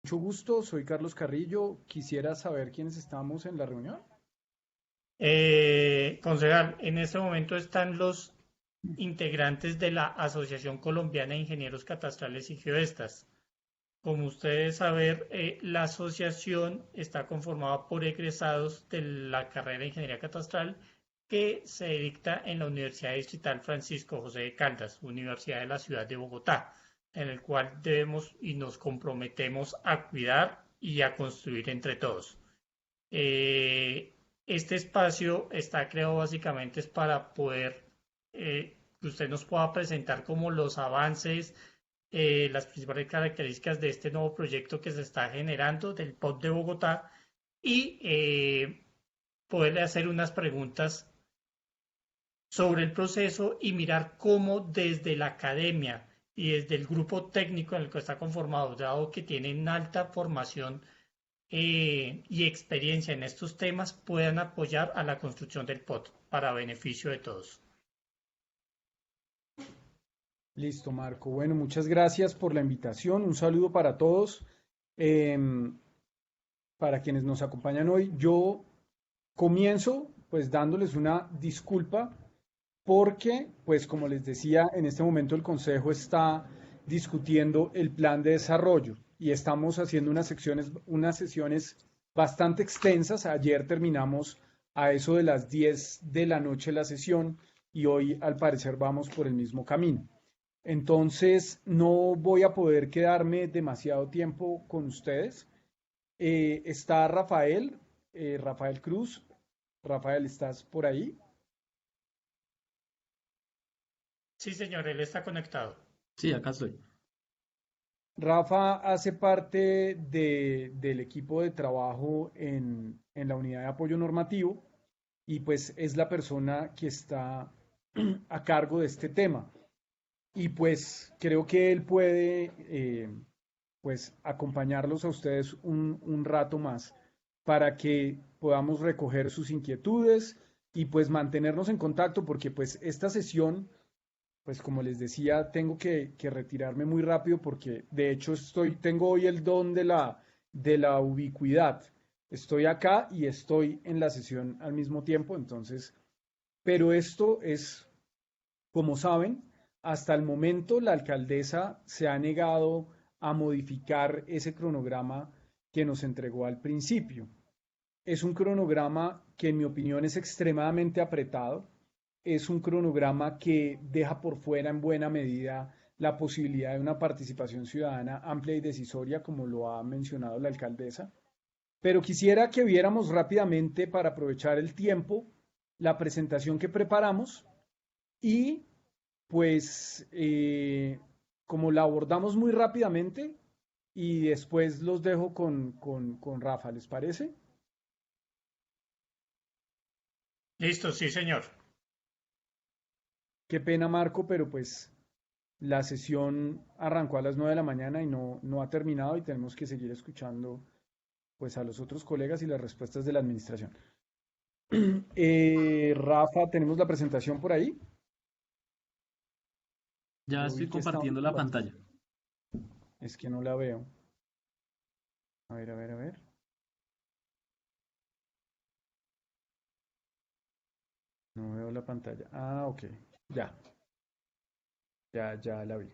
Mucho gusto, soy Carlos Carrillo. Quisiera saber quiénes estamos en la reunión. Concejal, en este momento están los integrantes de la Asociación Colombiana de Ingenieros Catastrales y Geodestas. Como ustedes saben, la asociación está conformada por egresados de la carrera de Ingeniería Catastral que se dicta en la Universidad Distrital Francisco José de Caldas, Universidad de la Ciudad de Bogotá, en el cual debemos y nos comprometemos a cuidar y a construir entre todos. Eh, este espacio está creado básicamente es para poder que usted nos pueda presentar como los avances, las principales características de este nuevo proyecto que se está generando del POT de Bogotá y poderle hacer unas preguntas sobre el proceso y mirar cómo desde la academia y desde el grupo técnico en el que está conformado, dado que tienen alta formación y experiencia en estos temas puedan apoyar a la construcción del POT para beneficio de todos. Listo, Marco. Bueno, muchas gracias por la invitación. Un saludo para todos, em, para quienes nos acompañan hoy. Yo comienzo pues dándoles una disculpa porque, pues como les decía, en este momento el Consejo está discutiendo el plan de desarrollo y estamos haciendo unas sesiones bastante extensas. Ayer terminamos a eso de las 10 de la noche la sesión y hoy al parecer vamos por el mismo camino. Entonces, no voy a poder quedarme demasiado tiempo con ustedes. Está Rafael, Rafael Cruz. Rafael, ¿estás por ahí? Sí, señor, él está conectado. Sí, acá estoy. Rafa hace parte del equipo de trabajo en la unidad de apoyo normativo y pues es la persona que está a cargo de este tema. Y pues creo que él puede pues acompañarlos a ustedes un rato más para que podamos recoger sus inquietudes y pues mantenernos en contacto porque pues esta sesión, pues como les decía, tengo que retirarme muy rápido porque de hecho tengo hoy el don de la ubicuidad. Estoy acá y estoy en la sesión al mismo tiempo, entonces, pero esto es, como saben, hasta el momento la alcaldesa se ha negado a modificar ese cronograma que nos entregó al principio. Es un cronograma que en mi opinión es extremadamente apretado. Es un cronograma que deja por fuera en buena medida la posibilidad de una participación ciudadana amplia y decisoria, como lo ha mencionado la alcaldesa. Pero quisiera que viéramos rápidamente, para aprovechar el tiempo, la presentación que preparamos y pues como la abordamos muy rápidamente y después los dejo con Rafa, ¿les parece? Listo, sí, señor. Qué pena, Marco, pero pues la sesión arrancó a las 9 de la mañana y no ha terminado y tenemos que seguir escuchando pues a los otros colegas y las respuestas de la administración. Rafa, ¿tenemos la presentación por ahí? Ya Yo estoy vi que estaba en compartiendo la pantalla. conversación. Es que no la veo. A ver, a ver, a ver. No veo la pantalla. Ah, ok. Ya, ya la vi.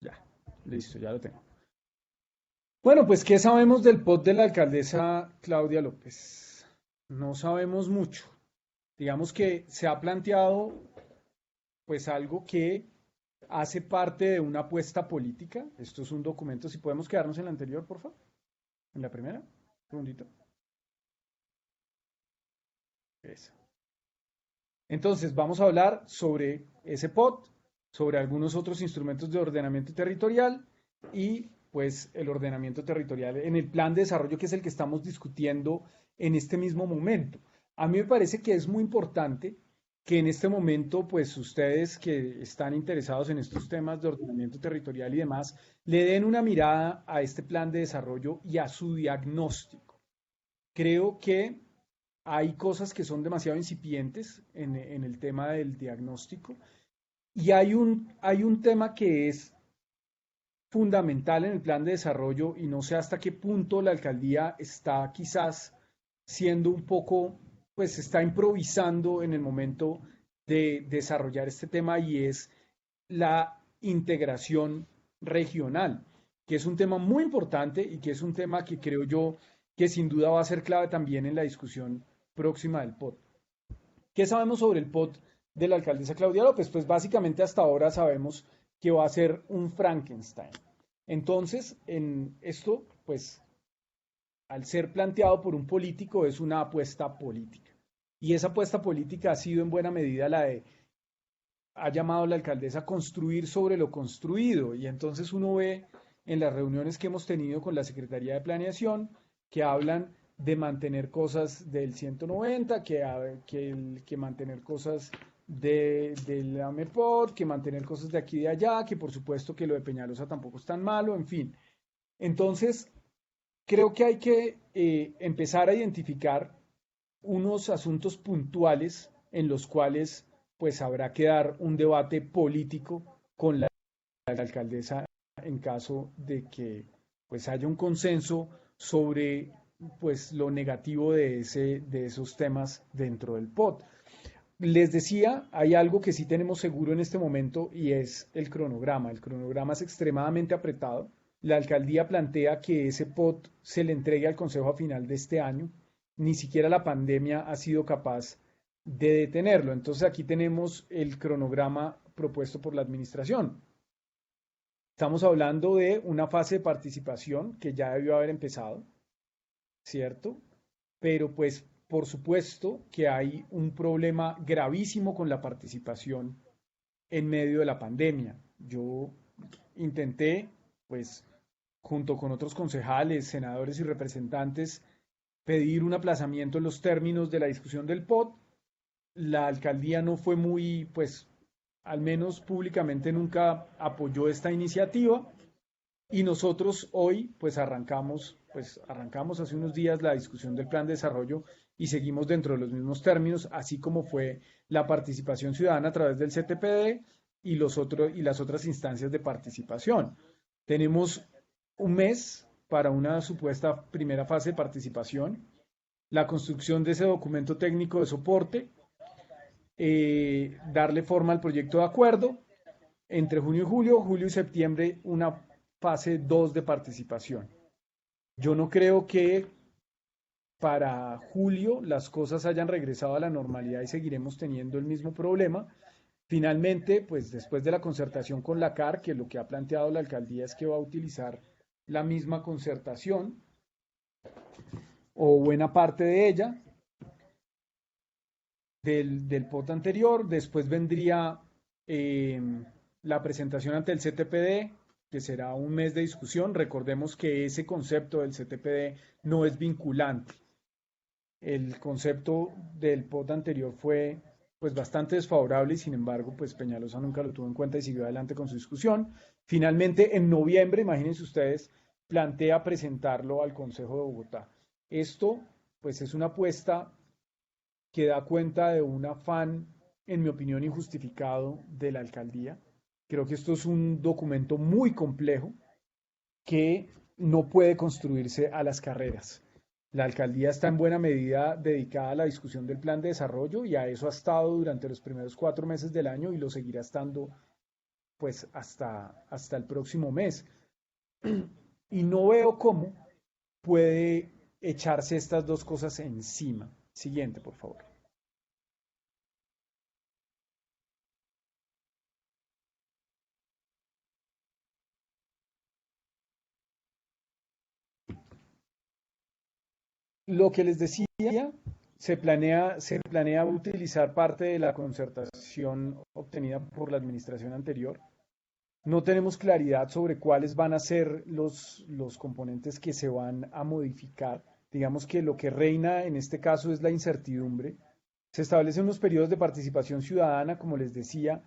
Ya, listo, ya lo tengo. Bueno, pues, ¿qué sabemos del POT de la alcaldesa Claudia López? No sabemos mucho. Digamos que se ha planteado pues algo que hace parte de una apuesta política. Esto es un documento. Si podemos quedarnos en la anterior, por favor. En la primera. Un segundito. Eso. Entonces, vamos a hablar sobre ese POT, sobre algunos otros instrumentos de ordenamiento territorial y pues el ordenamiento territorial en el plan de desarrollo que es el que estamos discutiendo en este mismo momento. A mí me parece que es muy importante que en este momento, pues ustedes que están interesados en estos temas de ordenamiento territorial y demás, le den una mirada a este plan de desarrollo y a su diagnóstico. Creo que hay cosas que son demasiado incipientes en el tema del diagnóstico y hay un tema que es fundamental en el plan de desarrollo y no sé hasta qué punto la alcaldía está quizás siendo un poco, pues está improvisando en el momento de desarrollar este tema y es la integración regional, que es un tema muy importante y que es un tema que creo yo que sin duda va a ser clave también en la discusión próxima del POT. ¿Qué sabemos sobre el POT de la alcaldesa Claudia López? Pues básicamente hasta ahora sabemos que va a ser un Frankenstein. Entonces, en esto, pues, al ser planteado por un político, es una apuesta política. Y esa apuesta política ha sido en buena medida la de, ha llamado a la alcaldesa a construir sobre lo construido. Y entonces uno ve en las reuniones que hemos tenido con la Secretaría de Planeación que hablan de mantener cosas del 190, que mantener cosas de la MEPOD, que mantener cosas de aquí y de allá, que por supuesto que lo de Peñalosa tampoco es tan malo, en fin. Entonces, creo que hay que empezar a identificar unos asuntos puntuales en los cuales pues habrá que dar un debate político con la alcaldesa en caso de que pues haya un consenso sobre pues lo negativo de esos temas dentro del POT. Les decía, hay algo que sí tenemos seguro en este momento y es el cronograma. El cronograma es extremadamente apretado. La alcaldía plantea que ese POT se le entregue al Consejo a final de este año. Ni siquiera la pandemia ha sido capaz de detenerlo. Entonces aquí tenemos el cronograma propuesto por la administración. Estamos hablando de una fase de participación que ya debió haber empezado, ¿cierto? Pero pues por supuesto que hay un problema gravísimo con la participación en medio de la pandemia. Yo intenté, pues, junto con otros concejales, senadores y representantes, pedir un aplazamiento en los términos de la discusión del POT. La alcaldía no fue muy, pues, al menos públicamente nunca apoyó esta iniciativa y nosotros hoy, pues arrancamos hace unos días la discusión del plan de desarrollo y seguimos dentro de los mismos términos, así como fue la participación ciudadana a través del CTPD y las otras instancias de participación. Tenemos un mes para una supuesta primera fase de participación, la construcción de ese documento técnico de soporte, darle forma al proyecto de acuerdo, entre junio y julio, julio y septiembre, una fase 2 de participación. Yo no creo que para julio las cosas hayan regresado a la normalidad y seguiremos teniendo el mismo problema. Finalmente, pues después de la concertación con la CAR, que lo que ha planteado la alcaldía es que va a utilizar la misma concertación o buena parte de ella del POT anterior. Después vendría la presentación ante el CTPD, que será un mes de discusión. Recordemos que ese concepto del CTPD no es vinculante. El concepto del POT anterior fue pues bastante desfavorable y sin embargo pues Peñalosa nunca lo tuvo en cuenta y siguió adelante con su discusión. Finalmente en noviembre, imagínense ustedes, plantea presentarlo al Consejo de Bogotá. Esto pues es una apuesta que da cuenta de un afán, en mi opinión, injustificado de la alcaldía. Creo que esto es un documento muy complejo que no puede construirse a las carreras. La alcaldía está en buena medida dedicada a la discusión del plan de desarrollo y a eso ha estado durante los primeros 4 meses del año y lo seguirá estando pues hasta el próximo mes. Y no veo cómo puede echarse estas dos cosas encima. Siguiente, por favor. Lo que les decía, se planea utilizar parte de la concertación obtenida por la administración anterior. No tenemos claridad sobre cuáles van a ser los componentes que se van a modificar. Digamos que lo que reina en este caso es la incertidumbre. Se establecen unos periodos de participación ciudadana, como les decía,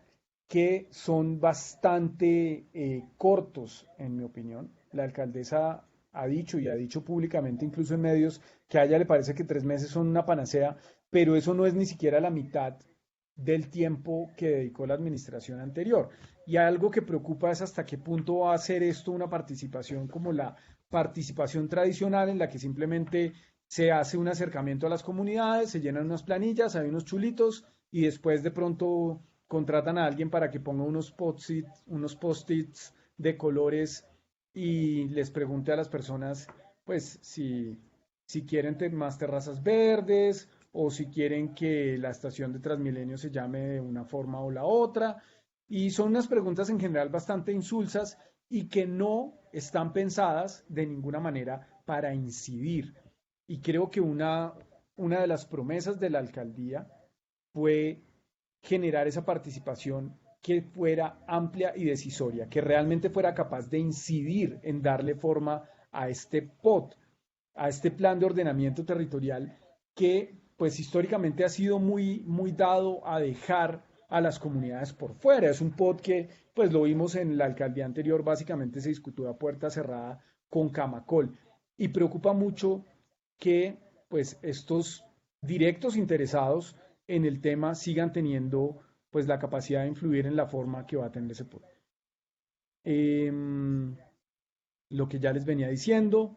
que son bastante cortos, en mi opinión. La alcaldesa ha dicho y ha dicho públicamente, incluso en medios, que a ella le parece que 3 meses son una panacea, pero eso no es ni siquiera la mitad del tiempo que dedicó la administración anterior. Y algo que preocupa es hasta qué punto va a ser esto una participación como la participación tradicional en la que simplemente se hace un acercamiento a las comunidades, se llenan unas planillas, hay unos chulitos y después de pronto contratan a alguien para que ponga unos post-its de colores y les pregunte a las personas, pues, si quieren más terrazas verdes o si quieren que la estación de Transmilenio se llame de una forma o la otra. Y son unas preguntas en general bastante insulsas y que no están pensadas de ninguna manera para incidir. Y creo que una de las promesas de la alcaldía fue generar esa participación que fuera amplia y decisoria, que realmente fuera capaz de incidir en darle forma a este POT, a este plan de ordenamiento territorial que pues históricamente ha sido muy dado a dejar a las comunidades por fuera. Es un POT que pues lo vimos en la alcaldía anterior, básicamente se discutió a puerta cerrada con Camacol y preocupa mucho que pues estos directos interesados en el tema sigan teniendo pues la capacidad de influir en la forma que va a tener ese POT. Lo que ya les venía diciendo,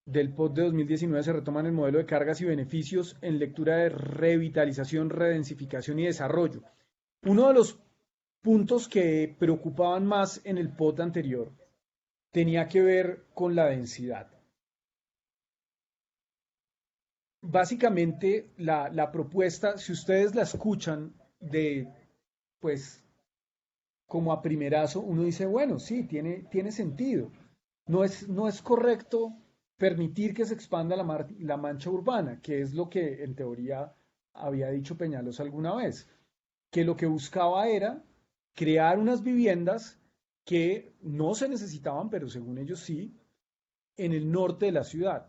del POT de 2019 se retoman el modelo de cargas y beneficios en lectura de revitalización, redensificación y desarrollo. Uno de los puntos que preocupaban más en el POT anterior tenía que ver con la densidad. Básicamente, la propuesta, si ustedes la escuchan pues, como a primerazo, uno dice, bueno, sí, tiene sentido. No es correcto permitir que se expanda la mancha urbana, que es lo que en teoría había dicho Peñalosa alguna vez, que lo que buscaba era crear unas viviendas que no se necesitaban, pero según ellos sí, en el norte de la ciudad.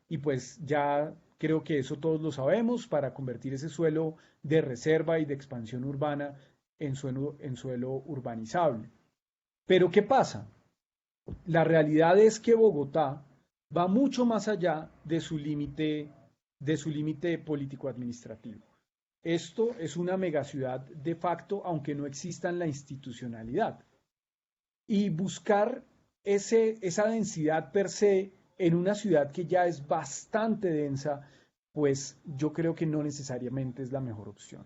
Y pues ya creo que eso todos lo sabemos, para convertir ese suelo de reserva y de expansión urbana en suelo urbanizable. Pero ¿qué pasa? La realidad es que Bogotá va mucho más allá de su límite político-administrativo. Esto es una megaciudad de facto, aunque no exista en la institucionalidad. Y buscar esa densidad per se en una ciudad que ya es bastante densa, pues yo creo que no necesariamente es la mejor opción.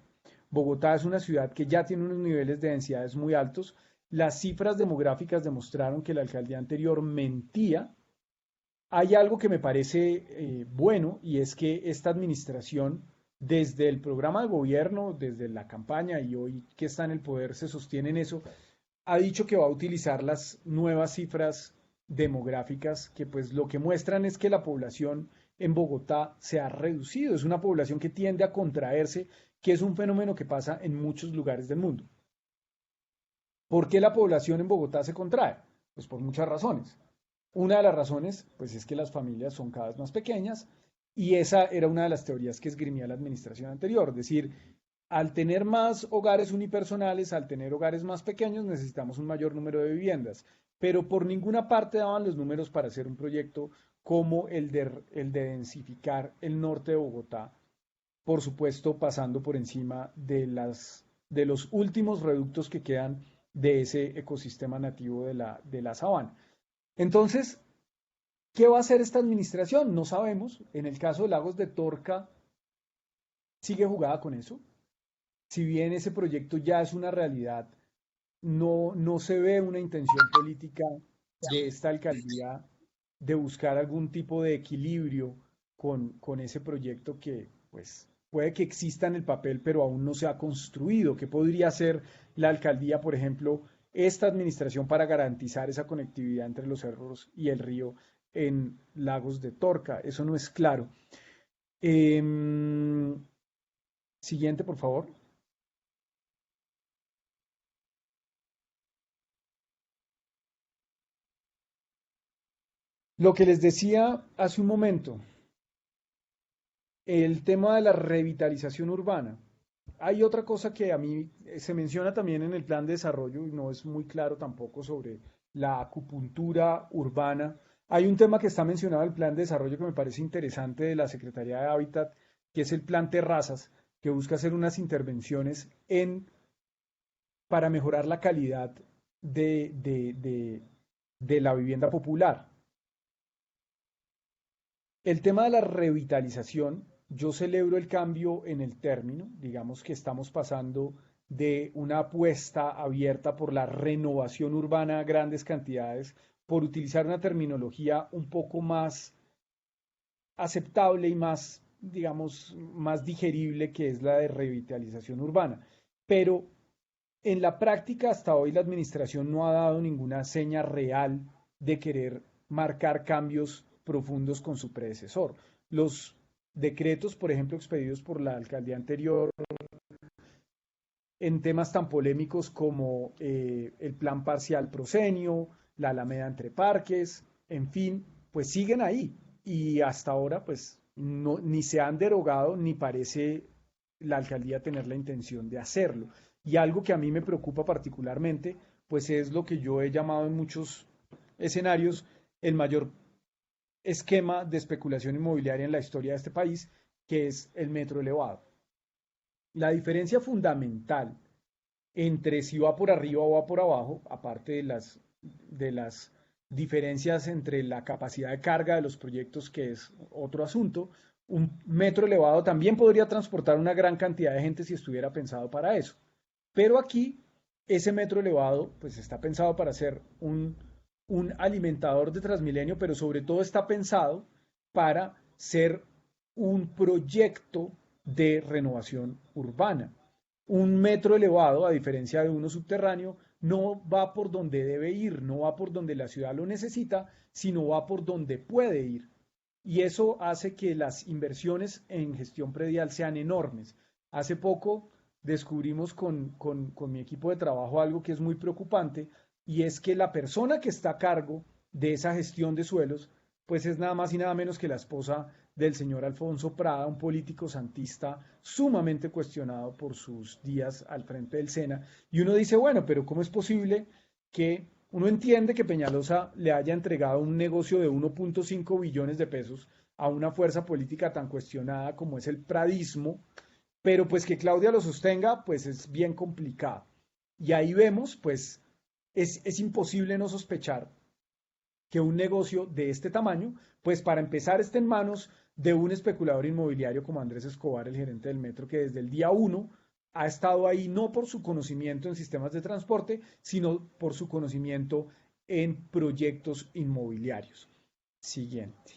Bogotá es una ciudad que ya tiene unos niveles de densidades muy altos. Las cifras demográficas demostraron que la alcaldía anterior mentía. Hay algo que me parece bueno y es que esta administración, desde el programa de gobierno, desde la campaña y hoy que está en el poder, se sostiene en eso, ha dicho que va a utilizar las nuevas cifras demográficas que pues lo que muestran es que la población en Bogotá se ha reducido. Es una población que tiende a contraerse, que es un fenómeno que pasa en muchos lugares del mundo. ¿Por qué la población en Bogotá se contrae? Pues por muchas razones. Una de las razones, pues es que las familias son cada vez más pequeñas y esa era una de las teorías que esgrimía la administración anterior, es decir, al tener más hogares unipersonales, al tener hogares más pequeños, necesitamos un mayor número de viviendas, pero por ninguna parte daban los números para hacer un proyecto como el de densificar el norte de Bogotá, por supuesto pasando por encima de los últimos reductos que quedan de ese ecosistema nativo de la sabana. Entonces, ¿qué va a hacer esta administración? No sabemos. En el caso de Lagos de Torca, sigue jugada con eso. Si bien ese proyecto ya es una realidad, no se ve una intención política de esta alcaldía de buscar algún tipo de equilibrio con ese proyecto que pues puede que exista en el papel, pero aún no se ha construido. ¿Qué podría hacer la alcaldía, por ejemplo, esta administración para garantizar esa conectividad entre los cerros y el río en Lagos de Torca? Eso no es claro. Siguiente, por favor. Lo que les decía hace un momento, el tema de la revitalización urbana. Hay otra cosa que a mí se menciona también en el plan de desarrollo y no es muy claro tampoco sobre la acupuntura urbana. Hay un tema que está mencionado en el plan de desarrollo que me parece interesante de la Secretaría de Hábitat, que es el plan Terrazas, que busca hacer unas intervenciones para mejorar la calidad de la vivienda popular. El tema de la revitalización, yo celebro el cambio en el término, digamos que estamos pasando de una apuesta abierta por la renovación urbana a grandes cantidades, por utilizar una terminología un poco más aceptable y más, digamos, más digerible, que es la de revitalización urbana. Pero en la práctica, hasta hoy, la administración no ha dado ninguna seña real de querer marcar cambios profundos con su predecesor. Los decretos, por ejemplo, expedidos por la alcaldía anterior en temas tan polémicos como el plan parcial Prosenio, la Alameda entre Parques, en fin, pues siguen ahí y hasta ahora pues no, ni se han derogado ni parece la alcaldía tener la intención de hacerlo. Y algo que a mí me preocupa particularmente, pues es lo que yo he llamado en muchos escenarios el mayor esquema de especulación inmobiliaria en la historia de este país, que es el metro elevado. La diferencia fundamental entre si va por arriba o va por abajo, aparte de las diferencias entre la capacidad de carga de los proyectos, que es otro asunto, un metro elevado también podría transportar una gran cantidad de gente si estuviera pensado para eso. Pero aquí ese metro elevado pues está pensado para ser un alimentador de Transmilenio, pero sobre todo está pensado para ser un proyecto de renovación urbana. Un metro elevado, a diferencia de uno subterráneo, no va por donde debe ir, no va por donde la ciudad lo necesita, sino va por donde puede ir. Y eso hace que las inversiones en gestión predial sean enormes. Hace poco descubrimos con mi equipo de trabajo algo que es muy preocupante, y es que la persona que está a cargo de esa gestión de suelos, pues es nada más y nada menos que la esposa del señor Alfonso Prada, un político santista sumamente cuestionado por sus días al frente del SENA. Y uno dice, bueno, pero ¿cómo es posible que uno entiende que Peñalosa le haya entregado un negocio de 1.5 billones de pesos a una fuerza política tan cuestionada como es el pradismo, pero pues que Claudia lo sostenga, pues es bien complicado. Y ahí vemos, pues es imposible no sospechar que un negocio de este tamaño, pues para empezar esté en manos de un especulador inmobiliario como Andrés Escobar, el gerente del metro, que desde el día uno ha estado ahí no por su conocimiento en sistemas de transporte, sino por su conocimiento en proyectos inmobiliarios. Siguiente.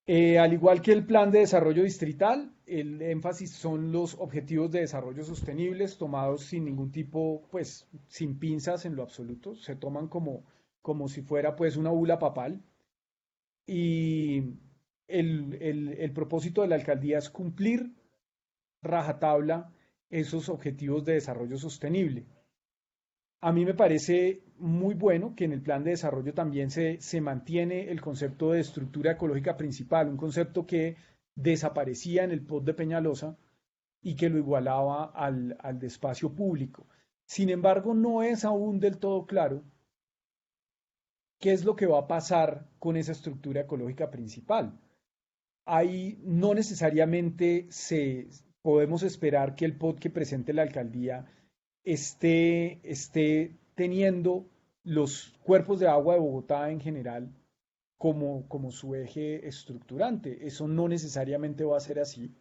Al igual que el plan de desarrollo distrital, el énfasis son los objetivos de desarrollo sostenibles tomados sin ningún tipo, pues sin pinzas en lo absoluto, se toman como si fuera pues una bula papal. Y el propósito de la alcaldía es cumplir rajatabla esos objetivos de desarrollo sostenible. A mí me parece muy bueno que en el plan de desarrollo también se mantiene el concepto de estructura ecológica principal, un concepto que desaparecía en el POT de Peñalosa y que lo igualaba al de espacio público. Sin embargo, no es aún del todo claro qué es lo que va a pasar con esa estructura ecológica principal. Ahí no necesariamente podemos esperar que el POT que presente la alcaldía esté teniendo los cuerpos de agua de Bogotá en general como su eje estructurante. Eso no necesariamente va a ser así.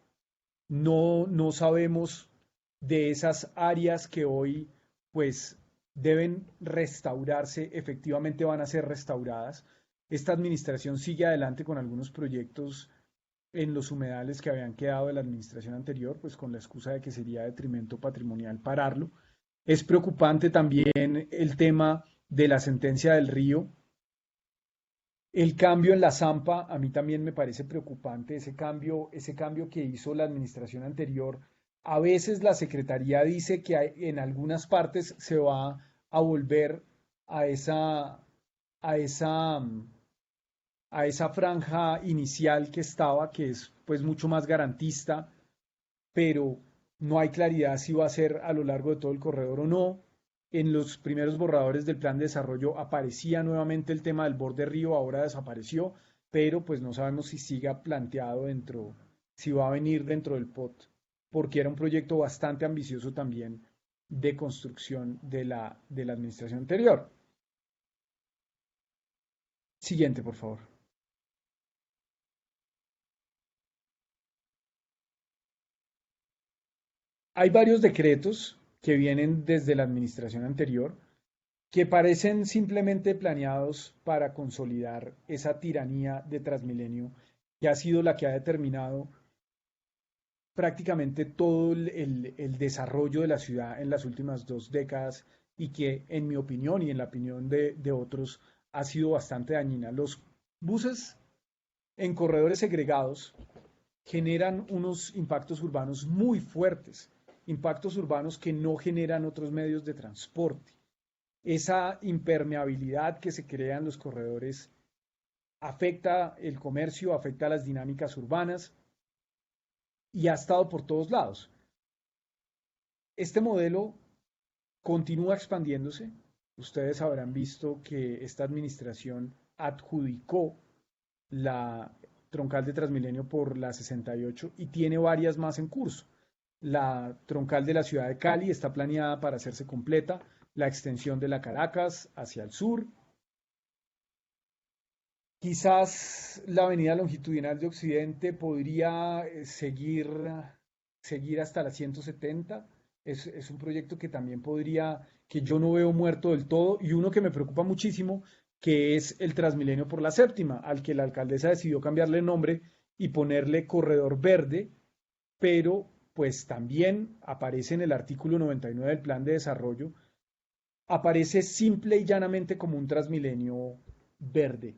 No sabemos de esas áreas que hoy pues deben restaurarse, efectivamente van a ser restauradas. Esta administración sigue adelante con algunos proyectos en los humedales que habían quedado de la administración anterior, pues con la excusa de que sería detrimento patrimonial pararlo. Es preocupante también el tema de la sentencia del Río. El cambio en la Zampa, a mí también me parece preocupante, ese cambio que hizo la administración anterior. A veces la Secretaría dice que en algunas partes se va a volver a a esa, a esa franja inicial que estaba, que es pues mucho más garantista, pero no hay claridad si va a ser a lo largo de todo el corredor o no. En los primeros borradores del plan de desarrollo aparecía nuevamente el tema del borde río, ahora desapareció, pero pues no sabemos si siga planteado dentro, si va a venir dentro del POT, porque era un proyecto bastante ambicioso también de construcción de la administración anterior. Siguiente, por favor. Hay varios decretos que vienen desde la administración anterior que parecen simplemente planeados para consolidar esa tiranía de Transmilenio que ha sido la que ha determinado prácticamente todo el desarrollo de la ciudad en las últimas 2 décadas y que en mi opinión y en la opinión de otros ha sido bastante dañina. Los buses en corredores segregados generan unos impactos urbanos muy fuertes, impactos urbanos que no generan otros medios de transporte. Esa impermeabilidad que se crea en los corredores afecta el comercio, afecta las dinámicas urbanas y ha estado por todos lados. Este modelo continúa expandiéndose. Ustedes habrán visto que esta administración adjudicó la troncal de Transmilenio por la 68 y tiene varias más en curso. La troncal de la ciudad de Cali está planeada para hacerse completa, la extensión de la Caracas hacia el sur. Quizás la avenida longitudinal de Occidente podría seguir hasta la 170. Es un proyecto que también podría, que yo no veo muerto del todo, y uno que me preocupa muchísimo, que es el Transmilenio por la séptima, al que la alcaldesa decidió cambiarle el nombre y ponerle Corredor Verde, pero pues también aparece en el artículo 99 del Plan de Desarrollo, aparece simple y llanamente como un Transmilenio verde.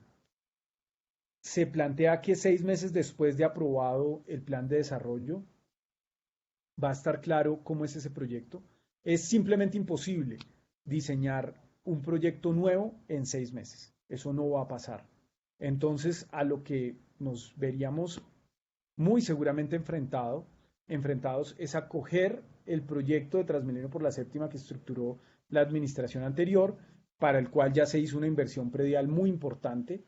Se plantea que 6 meses después de aprobado el plan de desarrollo va a estar claro cómo es ese proyecto. Es simplemente imposible diseñar un proyecto nuevo en 6 meses. Eso no va a pasar. Entonces, a lo que nos veríamos muy seguramente enfrentados es a coger el proyecto de Transmilenio por la séptima que estructuró la administración anterior, para el cual ya se hizo una inversión predial muy importante,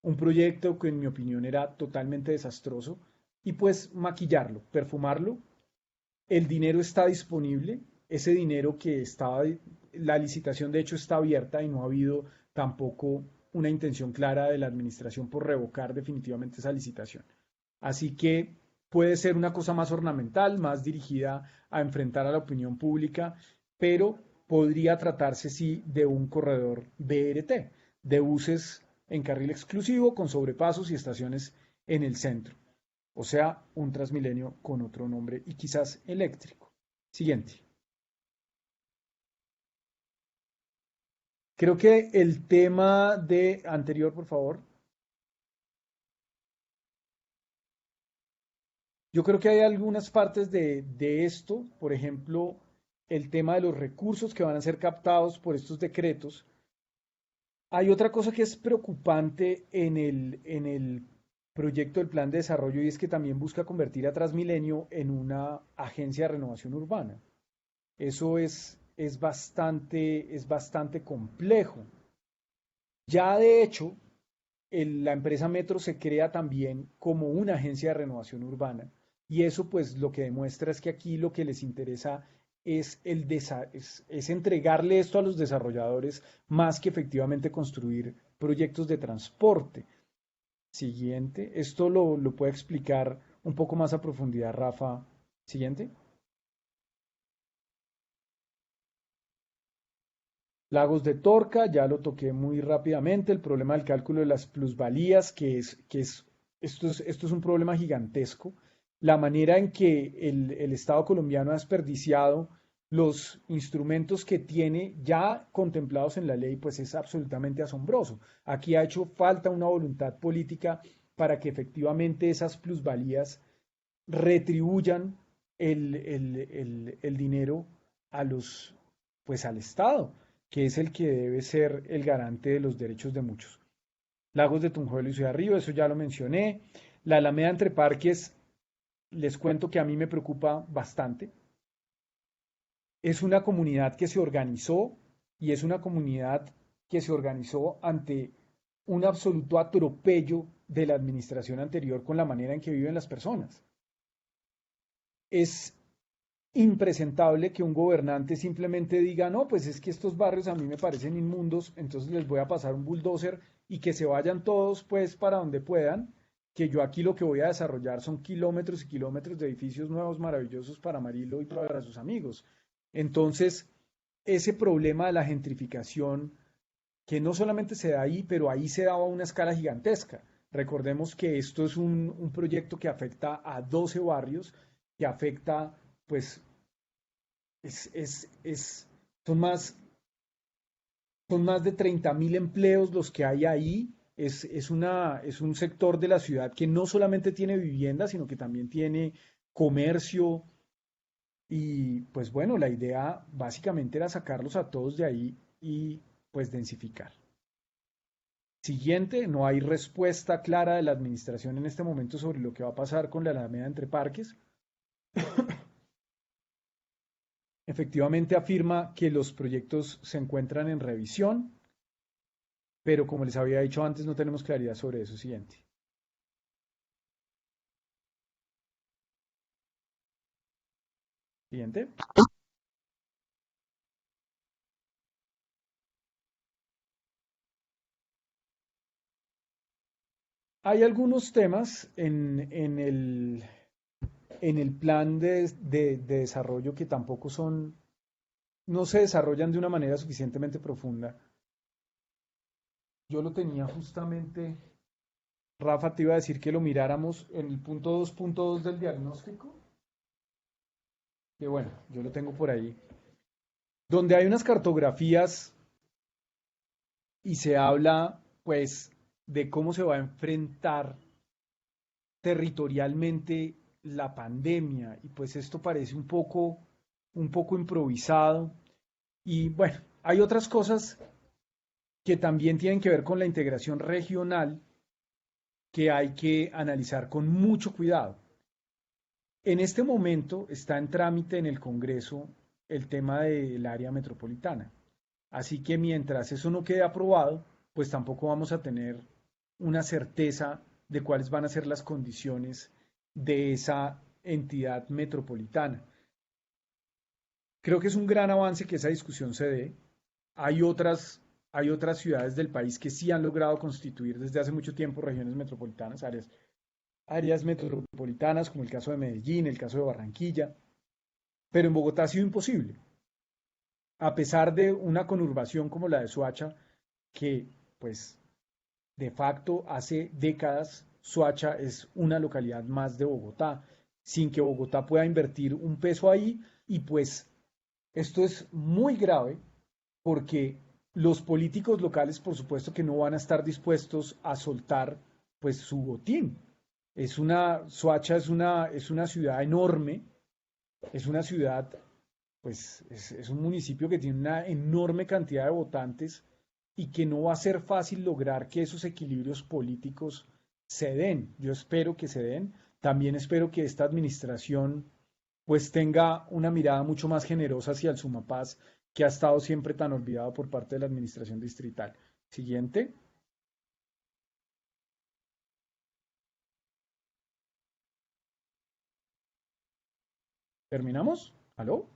un proyecto que en mi opinión era totalmente desastroso, y pues maquillarlo, perfumarlo. El dinero está disponible, ese dinero que estaba, la licitación de hecho está abierta y no ha habido tampoco una intención clara de la administración por revocar definitivamente esa licitación. Así que puede ser una cosa más ornamental, más dirigida a enfrentar a la opinión pública, pero podría tratarse sí de un corredor BRT, de buses en carril exclusivo con sobrepasos y estaciones en el centro. O sea, un Transmilenio con otro nombre y quizás eléctrico. Siguiente. Creo que el tema de anterior, por favor. Yo creo que hay algunas partes de esto, por ejemplo, el tema de los recursos que van a ser captados por estos decretos. Hay otra cosa que es preocupante en el proyecto del plan de desarrollo y es que también busca convertir a Transmilenio en una agencia de renovación urbana. Eso es bastante complejo. Ya de hecho, la empresa Metro se crea también como una agencia de renovación urbana y eso pues lo que demuestra es que aquí lo que les interesa es entregarle esto a los desarrolladores más que efectivamente construir proyectos de transporte. Siguiente, esto lo puede explicar un poco más a profundidad Rafa. Siguiente. Lagos de Torca, ya lo toqué muy rápidamente, el problema del cálculo de las plusvalías, esto es un problema gigantesco. La manera en que el Estado colombiano ha desperdiciado los instrumentos que tiene ya contemplados en la ley, pues es absolutamente asombroso. Aquí ha hecho falta una voluntad política para que efectivamente esas plusvalías retribuyan el dinero a pues al Estado, que es el que debe ser el garante de los derechos de muchos. Lagos de Tunjuelo y Ciudad Río, eso ya lo mencioné. La Alameda entre Parques, les cuento que a mí me preocupa bastante. es una comunidad que se organizó y es una comunidad que se organizó ante un absoluto atropello de la administración anterior con la manera en que viven las personas. Es impresentable que un gobernante simplemente diga, no, pues es que estos barrios a mí me parecen inmundos, entonces les voy a pasar un bulldozer y que se vayan todos pues para donde puedan, que yo aquí lo que voy a desarrollar son kilómetros y kilómetros de edificios nuevos maravillosos para Marilo y para sus amigos. Entonces, ese problema de la gentrificación, que no solamente se da ahí, pero ahí se daba a una escala gigantesca. Recordemos que esto es un proyecto que afecta a 12 barrios, que afecta pues son más de 30.000 empleos los que hay ahí. Es un sector de la ciudad que no solamente tiene vivienda, sino que también tiene comercio. Y pues bueno, la idea básicamente era sacarlos a todos de ahí y pues densificar. Siguiente, no hay respuesta clara de la administración en este momento sobre lo que va a pasar con la Alameda Entre Parques. Efectivamente afirma que los proyectos se encuentran en revisión, pero como les había dicho antes, no tenemos claridad sobre eso. Siguiente. Siguiente. Hay algunos temas en el plan de desarrollo que tampoco son, no se desarrollan de una manera suficientemente profunda. Yo lo tenía justamente, Rafa, te iba a decir que lo miráramos en el punto 2.2 del diagnóstico, que bueno, yo lo tengo por ahí, donde hay unas cartografías y se habla pues de cómo se va a enfrentar territorialmente la pandemia y pues esto parece un poco improvisado y bueno, hay otras cosas que también tienen que ver con la integración regional que hay que analizar con mucho cuidado. En este momento está en trámite en el Congreso el tema del área metropolitana. Así que mientras eso no quede aprobado, pues tampoco vamos a tener una certeza de cuáles van a ser las condiciones de esa entidad metropolitana. Creo que es un gran avance que esa discusión se dé. Hay hay otras ciudades del país que sí han logrado constituir desde hace mucho tiempo regiones metropolitanas, áreas metropolitanas, como el caso de Medellín, el caso de Barranquilla, pero en Bogotá ha sido imposible, a pesar de una conurbación como la de Soacha, que pues de facto hace décadas Soacha es una localidad más de Bogotá, sin que Bogotá pueda invertir un peso ahí, y pues esto es muy grave porque los políticos locales, por supuesto que no van a estar dispuestos a soltar pues su botín. Soacha es una ciudad enorme, es una ciudad, pues es un municipio que tiene una enorme cantidad de votantes y que no va a ser fácil lograr que esos equilibrios políticos se den. Yo espero que se den. También espero que esta administración pues tenga una mirada mucho más generosa hacia el Sumapaz, que ha estado siempre tan olvidado por parte de la administración distrital. Siguiente. ¿Terminamos? ¿Aló?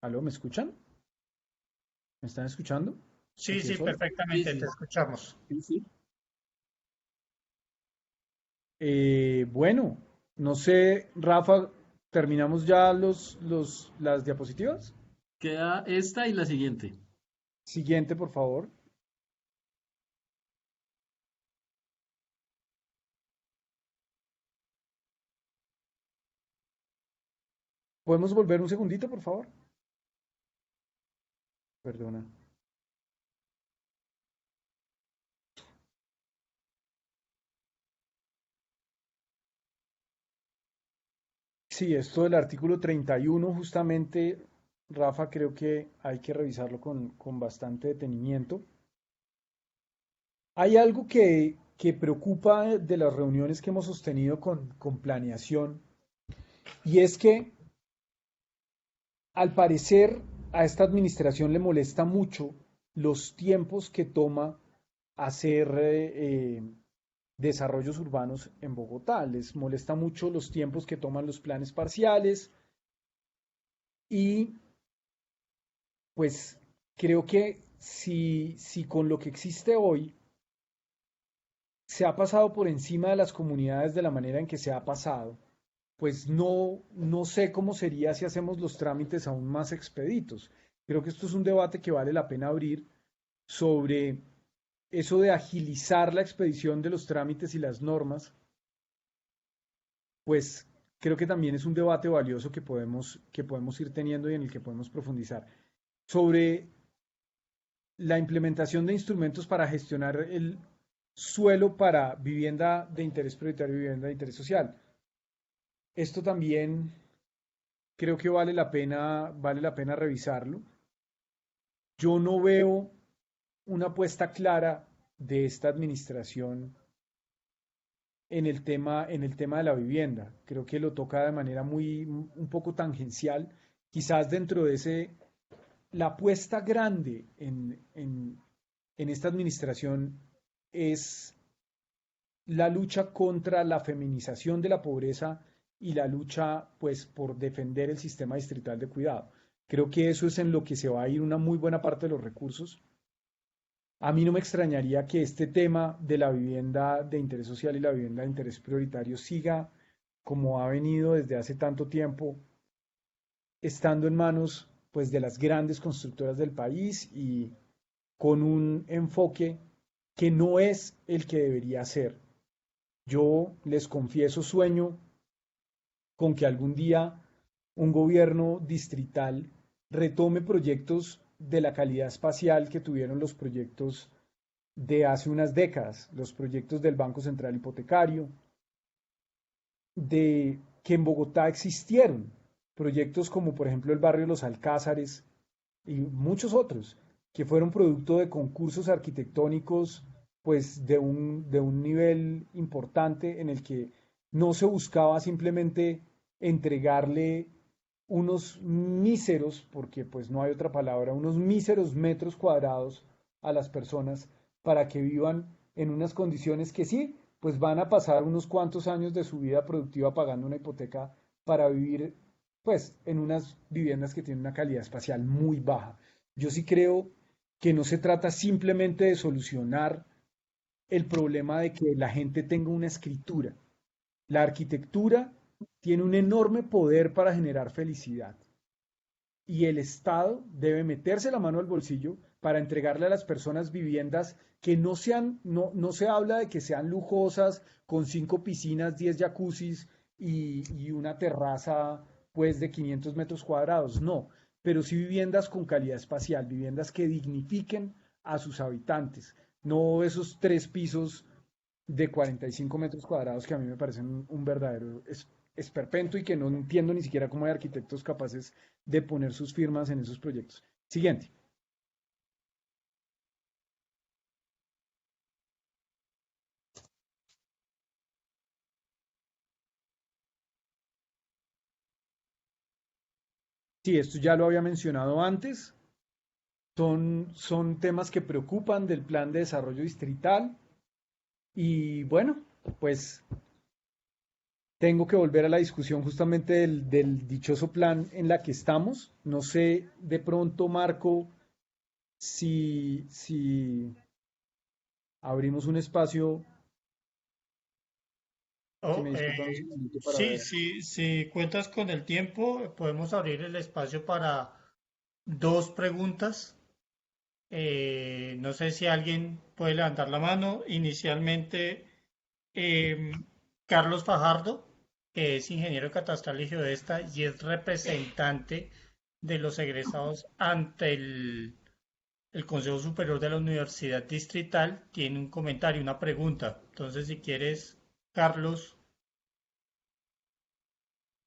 ¿Aló? ¿Me escuchan? ¿Me están escuchando? ¿Me Sí, quedé sí, solo? Sí, perfectamente, te sí, escuchamos. sí, sí. Bueno, no sé, Rafa, ¿terminamos ya las diapositivas? Queda esta y la siguiente. Siguiente, por favor. ¿Podemos volver un segundito, por favor? Perdona. Sí, esto del artículo 31, justamente, Rafa, creo que hay que revisarlo con bastante detenimiento. Hay algo que preocupa de las reuniones que hemos sostenido con planeación, y es que Al parecer, a esta administración le molesta mucho los tiempos que toma hacer desarrollos urbanos en Bogotá. Les molesta mucho los tiempos que toman los planes parciales y pues creo que si con lo que existe hoy se ha pasado por encima de las comunidades de la manera en que se ha pasado, pues no sé cómo sería si hacemos los trámites aún más expeditos. Creo que esto es un debate que vale la pena abrir sobre eso de agilizar la expedición de los trámites y las normas, pues creo que también es un debate valioso que podemos ir teniendo y en el que podemos profundizar. Sobre la implementación de instrumentos para gestionar el suelo para vivienda de interés prioritario y vivienda de interés social. Esto también creo que vale la pena revisarlo. Yo no veo una apuesta clara de esta administración en el tema de la vivienda. Creo que lo toca de manera un poco tangencial. Quizás dentro de la apuesta grande en esta administración es la lucha contra la feminización de la pobreza y la lucha, pues, por defender el sistema distrital de cuidado. Creo que eso es en lo que se va a ir una muy buena parte de los recursos. A mí no me extrañaría que este tema de la vivienda de interés social y la vivienda de interés prioritario siga como ha venido desde hace tanto tiempo, estando en manos pues de las grandes constructoras del país y con un enfoque que no es el que debería ser. Yo les confieso sueño con que algún día un gobierno distrital retome proyectos de la calidad espacial que tuvieron los proyectos de hace unas décadas, los proyectos del Banco Central Hipotecario, de que en Bogotá existieron proyectos como por ejemplo el barrio Los Alcázares y muchos otros que fueron producto de concursos arquitectónicos pues de un nivel importante en el que no se buscaba simplemente entregarle unos míseros, porque pues no hay otra palabra, unos míseros metros cuadrados a las personas para que vivan en unas condiciones que sí, pues van a pasar unos cuantos años de su vida productiva pagando una hipoteca para vivir pues en unas viviendas que tienen una calidad espacial muy baja. Yo sí creo que no se trata simplemente de solucionar el problema de que la gente tenga una escritura. La arquitectura tiene un enorme poder para generar felicidad y el Estado debe meterse la mano al bolsillo para entregarle a las personas viviendas que no se habla de que sean lujosas, con 5 piscinas, 10 jacuzzis y una terraza pues de 500 metros cuadrados, no, pero sí viviendas con calidad espacial, viviendas que dignifiquen a sus habitantes, no esos 3 pisos de 45 metros cuadrados que a mí me parecen un verdadero esperpento y que no entiendo ni siquiera cómo hay arquitectos capaces de poner sus firmas en esos proyectos. Siguiente. Sí, esto ya lo había mencionado antes. Son temas que preocupan del plan de desarrollo distrital. Y bueno, pues tengo que volver a la discusión justamente del dichoso plan en la que estamos. No sé de pronto, Marco, si abrimos un espacio que Oh, me disculpan un segundito para sí, ver. sí, si cuentas con el tiempo, podemos abrir el espacio para dos preguntas. No sé si alguien puede levantar la mano. Inicialmente, Carlos Fajardo, que es ingeniero catastral y geodesta y es representante de los egresados ante el Consejo Superior de la Universidad Distrital, tiene un comentario, una pregunta. Entonces, si quieres, Carlos.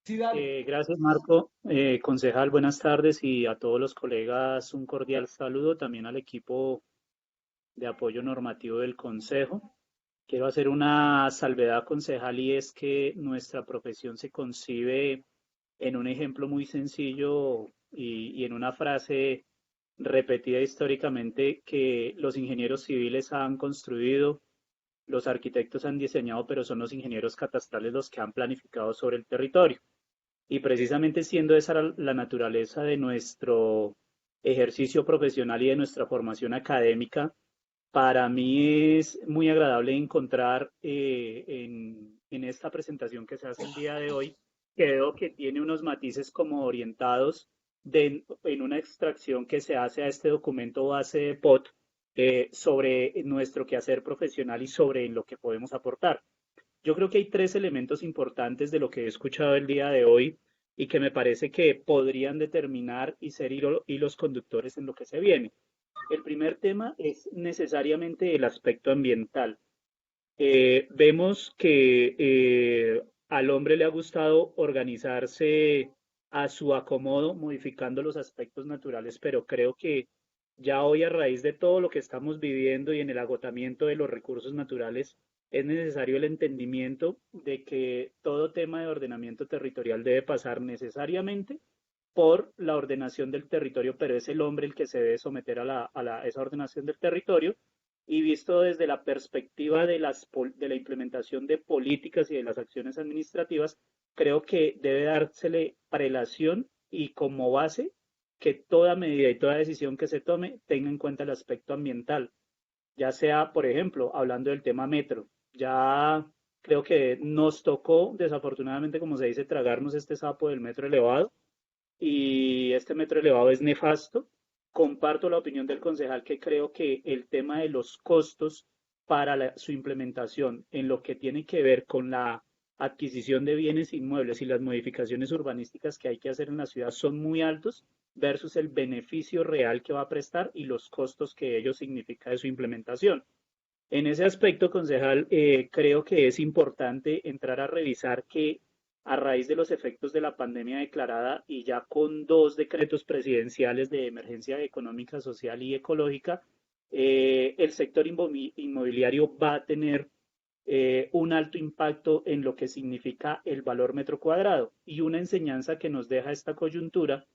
Sí, dale. Gracias, Marco. Concejal, buenas tardes y a todos los colegas un cordial saludo, también al equipo de apoyo normativo del Consejo. Quiero hacer una salvedad, concejal, y es que nuestra profesión se concibe en un ejemplo muy sencillo y en una frase repetida históricamente que los ingenieros civiles han construido, los arquitectos han diseñado, pero son los ingenieros catastrales los que han planificado sobre el territorio. Y precisamente siendo esa la naturaleza de nuestro ejercicio profesional y de nuestra formación académica, para mí es muy agradable encontrar en esta presentación que se hace el día de hoy, que veo que tiene unos matices como orientados en una extracción que se hace a este documento base de POT sobre nuestro quehacer profesional y sobre lo que podemos aportar. Yo creo que hay tres elementos importantes de lo que he escuchado el día de hoy y que me parece que podrían determinar y ser hilos conductores en lo que se viene. El primer tema es necesariamente el aspecto ambiental. Vemos que al hombre le ha gustado organizarse a su acomodo, modificando los aspectos naturales, pero creo que ya hoy a raíz de todo lo que estamos viviendo y en el agotamiento de los recursos naturales, es necesario el entendimiento de que todo tema de ordenamiento territorial debe pasar necesariamente por la ordenación del territorio, pero es el hombre el que se debe someter a esa ordenación del territorio y visto desde la perspectiva de la implementación de políticas y de las acciones administrativas, creo que debe dársele prelación y como base que toda medida y toda decisión que se tome tenga en cuenta el aspecto ambiental, ya sea, por ejemplo, hablando del tema metro, ya creo que nos tocó, desafortunadamente, como se dice, tragarnos este sapo del metro elevado, y este metro elevado es nefasto. Comparto la opinión del concejal que creo que el tema de los costos para su implementación en lo que tiene que ver con la adquisición de bienes inmuebles y las modificaciones urbanísticas que hay que hacer en la ciudad son muy altos versus el beneficio real que va a prestar y los costos que ello significa de su implementación. En ese aspecto, concejal, creo que es importante entrar a revisar que a raíz de los efectos de la pandemia declarada y ya con dos decretos presidenciales de emergencia económica, social y ecológica, el sector inmobiliario va a tener un alto impacto en lo que significa el valor metro cuadrado. Y una enseñanza que nos deja esta coyuntura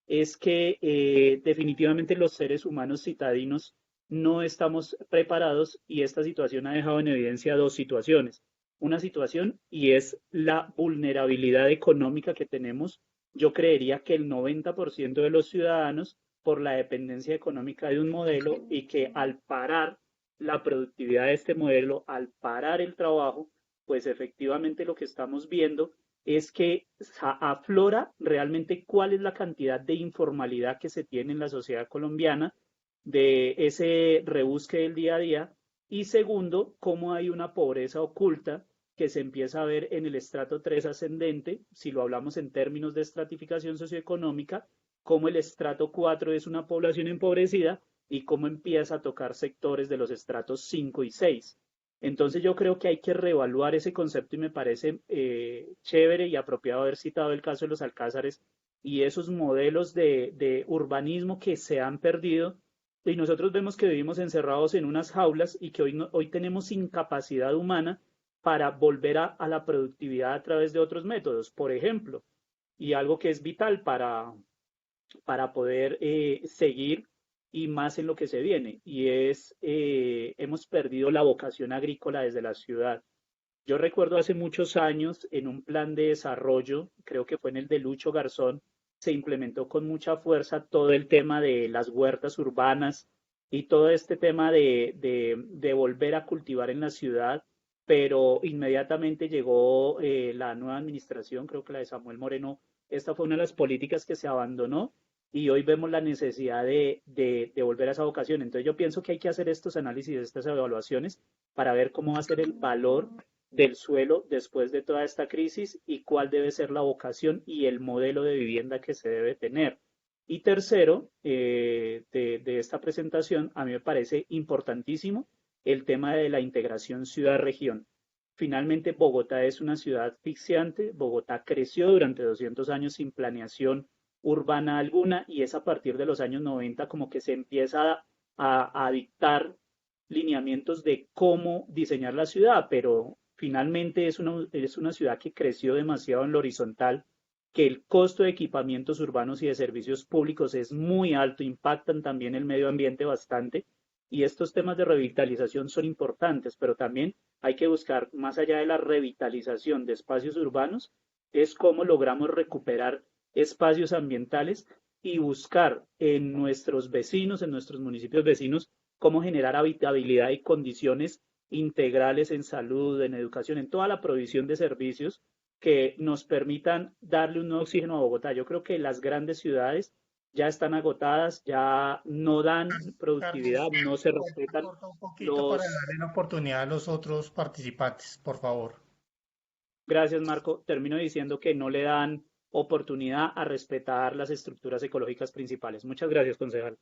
es que definitivamente los seres humanos citadinos no estamos preparados y esta situación ha dejado en evidencia dos situaciones. Una situación y es la vulnerabilidad económica que tenemos. Yo creería que el 90% de los ciudadanos por la dependencia económica de un modelo y que al parar la productividad de este modelo, al parar el trabajo, pues efectivamente lo que estamos viendo es que aflora realmente cuál es la cantidad de informalidad que se tiene en la sociedad colombiana, de ese rebusque del día a día, y segundo, cómo hay una pobreza oculta que se empieza a ver en el estrato 3 ascendente, si lo hablamos en términos de estratificación socioeconómica, cómo el estrato 4 es una población empobrecida y cómo empieza a tocar sectores de los estratos 5 y 6. Entonces yo creo que hay que reevaluar ese concepto y me parece chévere y apropiado haber citado el caso de los alcázares y esos modelos de urbanismo que se han perdido y nosotros vemos que vivimos encerrados en unas jaulas y que hoy tenemos incapacidad humana para volver a la productividad a través de otros métodos, por ejemplo, y algo que es vital para poder seguir y más en lo que se viene, y es, hemos perdido la vocación agrícola desde la ciudad. Yo recuerdo hace muchos años en un plan de desarrollo, creo que fue en el de Lucho Garzón, se implementó con mucha fuerza todo el tema de las huertas urbanas y todo este tema de volver a cultivar en la ciudad, pero inmediatamente llegó la nueva administración, creo que la de Samuel Moreno, esta fue una de las políticas que se abandonó y hoy vemos la necesidad de volver a esa vocación. Entonces yo pienso que hay que hacer estos análisis, estas evaluaciones para ver cómo va a ser el valor del suelo después de toda esta crisis y cuál debe ser la vocación y el modelo de vivienda que se debe tener. Y tercero, de esta presentación, a mí me parece importantísimo el tema de la integración ciudad-región. Finalmente, Bogotá es una ciudad asfixiante. Bogotá creció durante 200 años sin planeación urbana alguna y es a partir de los años 90 como que se empieza a dictar lineamientos de cómo diseñar la ciudad, pero finalmente es una ciudad que creció demasiado en lo horizontal que el costo de equipamientos urbanos y de servicios públicos es muy alto, impactan también el medio ambiente bastante, y estos temas de revitalización son importantes, pero también hay que buscar, más allá de la revitalización de espacios urbanos, es cómo logramos recuperar espacios ambientales y buscar en nuestros vecinos, en nuestros municipios vecinos, cómo generar habitabilidad y condiciones integrales en salud, en educación, en toda la provisión de servicios que nos permitan darle un nuevo oxígeno a Bogotá. Yo creo que las grandes ciudades ya están agotadas, ya no dan Carlos, productividad, no se corta, respetan corta un poquito para los... darle la oportunidad a los otros participantes, por favor. Gracias, Marco. Termino diciendo que no le dan oportunidad a respetar las estructuras ecológicas principales. Muchas gracias, concejal.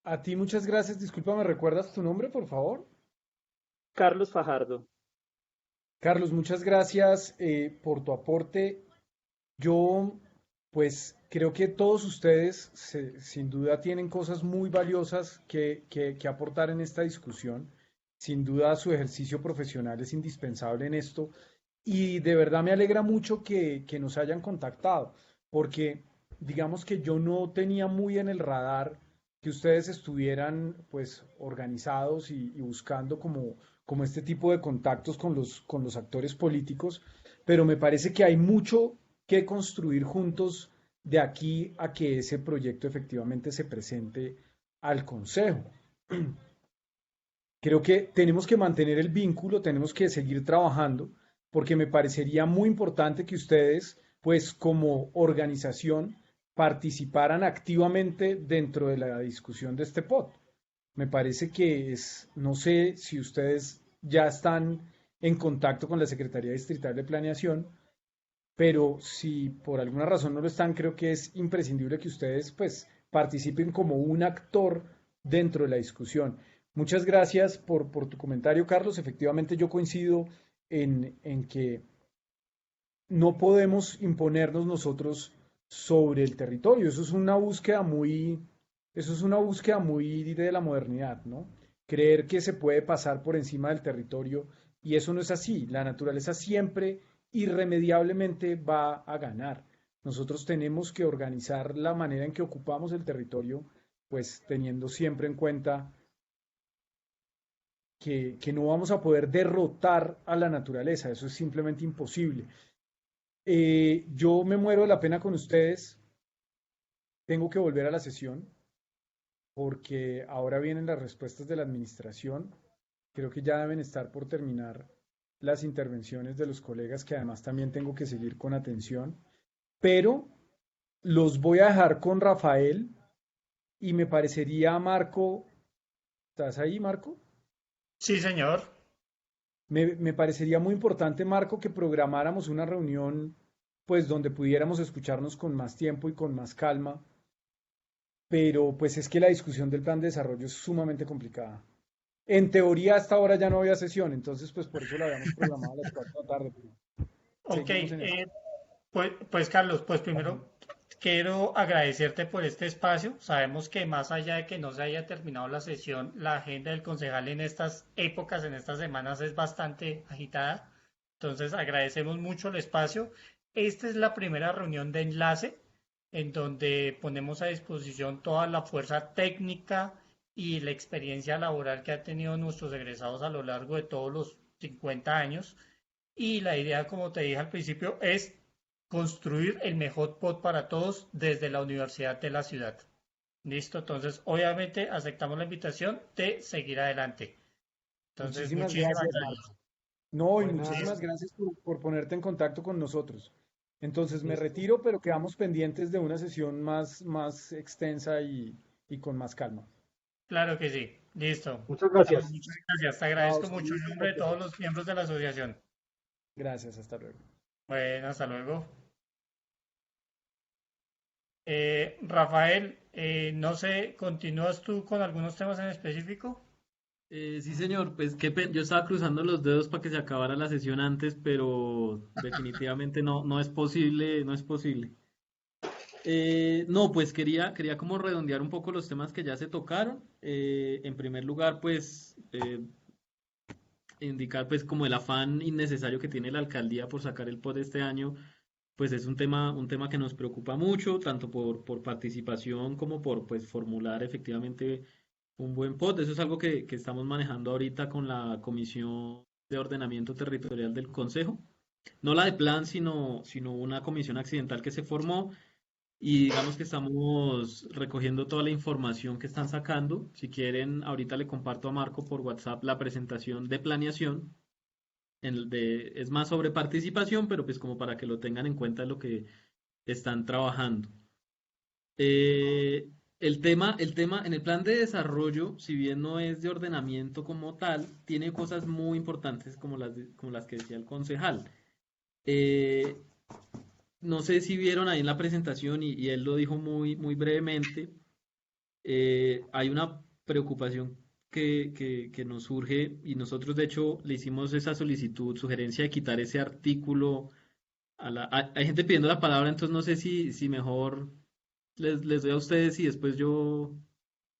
A ti muchas gracias. Disculpa, ¿me recuerdas tu nombre, por favor? Carlos Fajardo. Carlos, muchas gracias por tu aporte. Yo, pues, creo que todos ustedes sin duda tienen cosas muy valiosas que aportar en esta discusión. Sin duda su ejercicio profesional es indispensable en esto y de verdad me alegra mucho que nos hayan contactado, porque digamos que yo no tenía muy en el radar que ustedes estuvieran pues organizados y buscando como este tipo de contactos con los actores políticos, pero me parece que hay mucho que construir juntos de aquí a que ese proyecto efectivamente se presente al Consejo. Creo que tenemos que mantener el vínculo, tenemos que seguir trabajando, porque me parecería muy importante que ustedes, pues como organización, participaran activamente dentro de la discusión de este POT. Me parece que es, no sé si ustedes ya están en contacto con la Secretaría Distrital de Planeación, pero si por alguna razón no lo están, creo que es imprescindible que ustedes pues participen como un actor dentro de la discusión. Muchas gracias por tu comentario, Carlos. Efectivamente, yo coincido en que no podemos imponernos nosotros sobre el territorio. Eso es una búsqueda muy de la modernidad, ¿no? Creer que se puede pasar por encima del territorio y eso no es así. La naturaleza siempre irremediablemente va a ganar. Nosotros tenemos que organizar la manera en que ocupamos el territorio, pues teniendo siempre en cuenta que no vamos a poder derrotar a la naturaleza, eso es simplemente imposible. Yo me muero de la pena con ustedes, tengo que volver a la sesión porque ahora vienen las respuestas de la administración, creo que ya deben estar por terminar las intervenciones de los colegas que además también tengo que seguir con atención, pero los voy a dejar con Rafael y me parecería, Marco, ¿estás ahí, Marco? Sí, señor. Me parecería muy importante, Marco, que programáramos una reunión, pues donde pudiéramos escucharnos con más tiempo y con más calma, pero pues es que la discusión del plan de desarrollo es sumamente complicada. En teoría hasta ahora ya no había sesión, entonces pues por eso la habíamos programado a las 4 de la tarde, pero Ok, seguimos en eso. pues Carlos, pues primero quiero agradecerte por este espacio. Sabemos que más allá de que no se haya terminado la sesión, la agenda del concejal en estas épocas, en estas semanas, es bastante agitada. Entonces agradecemos mucho el espacio. Esta es la primera reunión de enlace en donde ponemos a disposición toda la fuerza técnica y la experiencia laboral que han tenido nuestros egresados a lo largo de todos los 50 años. Y la idea, como te dije al principio, es construir el mejor pod para todos desde la Universidad de la Ciudad. Listo, entonces obviamente aceptamos la invitación de seguir adelante. Entonces, Muchísimas muchísimas gracias, gracias. Marco. No, y Listo. muchísimas gracias por ponerte en contacto con nosotros. Entonces me Listo. retiro, pero quedamos pendientes de una sesión más extensa y con más calma. Claro que sí. Listo. Muchas Carlos, gracias. muchas gracias. Te Chao, agradezco mucho saludos en y nombre de cualquier todos cosa. los miembros de la asociación. Gracias, hasta luego. Bueno, hasta luego. Rafael, no sé, ¿continúas tú con algunos temas en específico? Sí, señor, pues yo estaba cruzando los dedos para que se acabara la sesión antes, pero definitivamente no es posible, no es posible. No, pues quería como redondear un poco los temas que ya se tocaron. En primer lugar, pues indicar pues como el afán innecesario que tiene la alcaldía por sacar el POT este año, pues es un tema que nos preocupa mucho, tanto por participación como por pues formular efectivamente un buen POT. Eso es algo que estamos manejando ahorita con la Comisión de Ordenamiento Territorial del Consejo. No la de plan, sino una comisión accidental que se formó y digamos que estamos recogiendo toda la información que están sacando. Si quieren, ahorita le comparto a Marco por WhatsApp la presentación de planeación. Es más sobre participación, pero pues como para que lo tengan en cuenta lo que están trabajando. El tema en el plan de desarrollo, si bien no es de ordenamiento como tal, tiene cosas muy importantes como las que decía el concejal. Eh, no sé si vieron ahí en la presentación y él lo dijo muy brevemente. Hay una preocupación que nos surge y nosotros de hecho le hicimos esa sugerencia de quitar ese artículo. Hay gente pidiendo la palabra, entonces no sé si mejor les doy a ustedes y después yo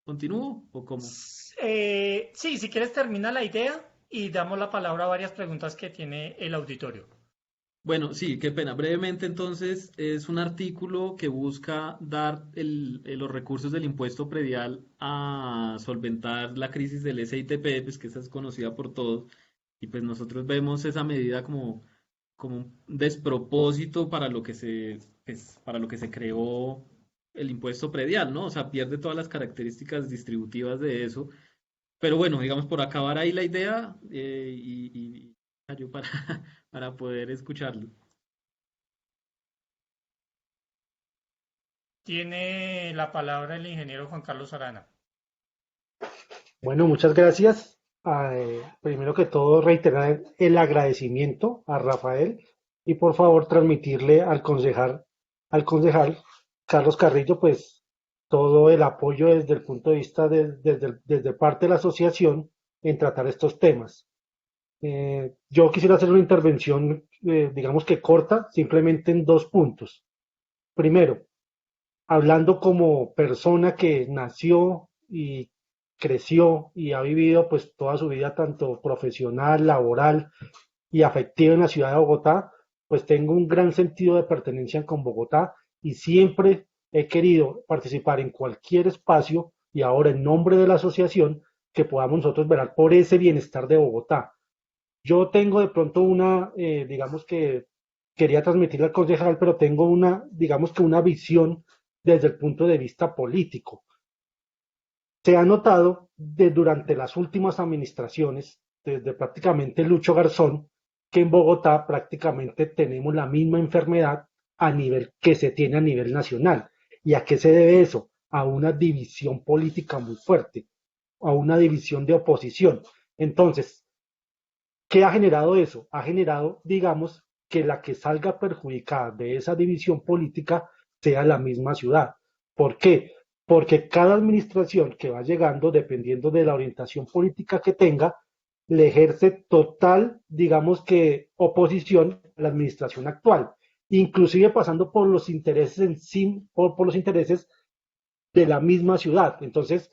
continúo o cómo. Sí, si quieres termina la idea y damos la palabra a varias preguntas que tiene el auditorio. Bueno, sí, qué pena. Brevemente, entonces, es un artículo que busca dar los recursos del impuesto predial a solventar la crisis del SITP, pues que esa es conocida por todos, y pues nosotros vemos esa medida como un despropósito para lo que para lo que se creó el impuesto predial, ¿no? O sea, pierde todas las características distributivas de eso. Pero bueno, digamos, por acabar ahí la idea, y yo para, para poder escucharlo. Tiene la palabra el ingeniero Juan Carlos Arana. Bueno, muchas gracias. Primero que todo, reiterar el agradecimiento a Rafael y por favor transmitirle al concejal Carlos Carrillo, pues todo el apoyo desde el punto de vista desde parte de la asociación en tratar estos temas. Yo quisiera hacer una intervención, digamos que corta, simplemente en dos puntos. Primero, hablando como persona que nació y creció y ha vivido pues toda su vida tanto profesional, laboral y afectiva en la ciudad de Bogotá, pues tengo un gran sentido de pertenencia con Bogotá y siempre he querido participar en cualquier espacio y ahora en nombre de la asociación que podamos nosotros velar por ese bienestar de Bogotá. Yo tengo de pronto digamos que quería transmitirle al concejal, pero tengo digamos que una visión desde el punto de vista político. Se ha notado durante las últimas administraciones, desde prácticamente Lucho Garzón, que en Bogotá prácticamente tenemos la misma enfermedad a nivel que se tiene a nivel nacional. ¿Y a qué se debe eso? A una división política muy fuerte, a una división de oposición. Entonces, ¿qué ha generado eso? Ha generado, digamos, que la que salga perjudicada de esa división política sea la misma ciudad. ¿Por qué? Porque cada administración que va llegando, dependiendo de la orientación política que tenga, le ejerce total, digamos que, oposición a la administración actual, inclusive pasando por los intereses en sí, por los intereses de la misma ciudad. Entonces,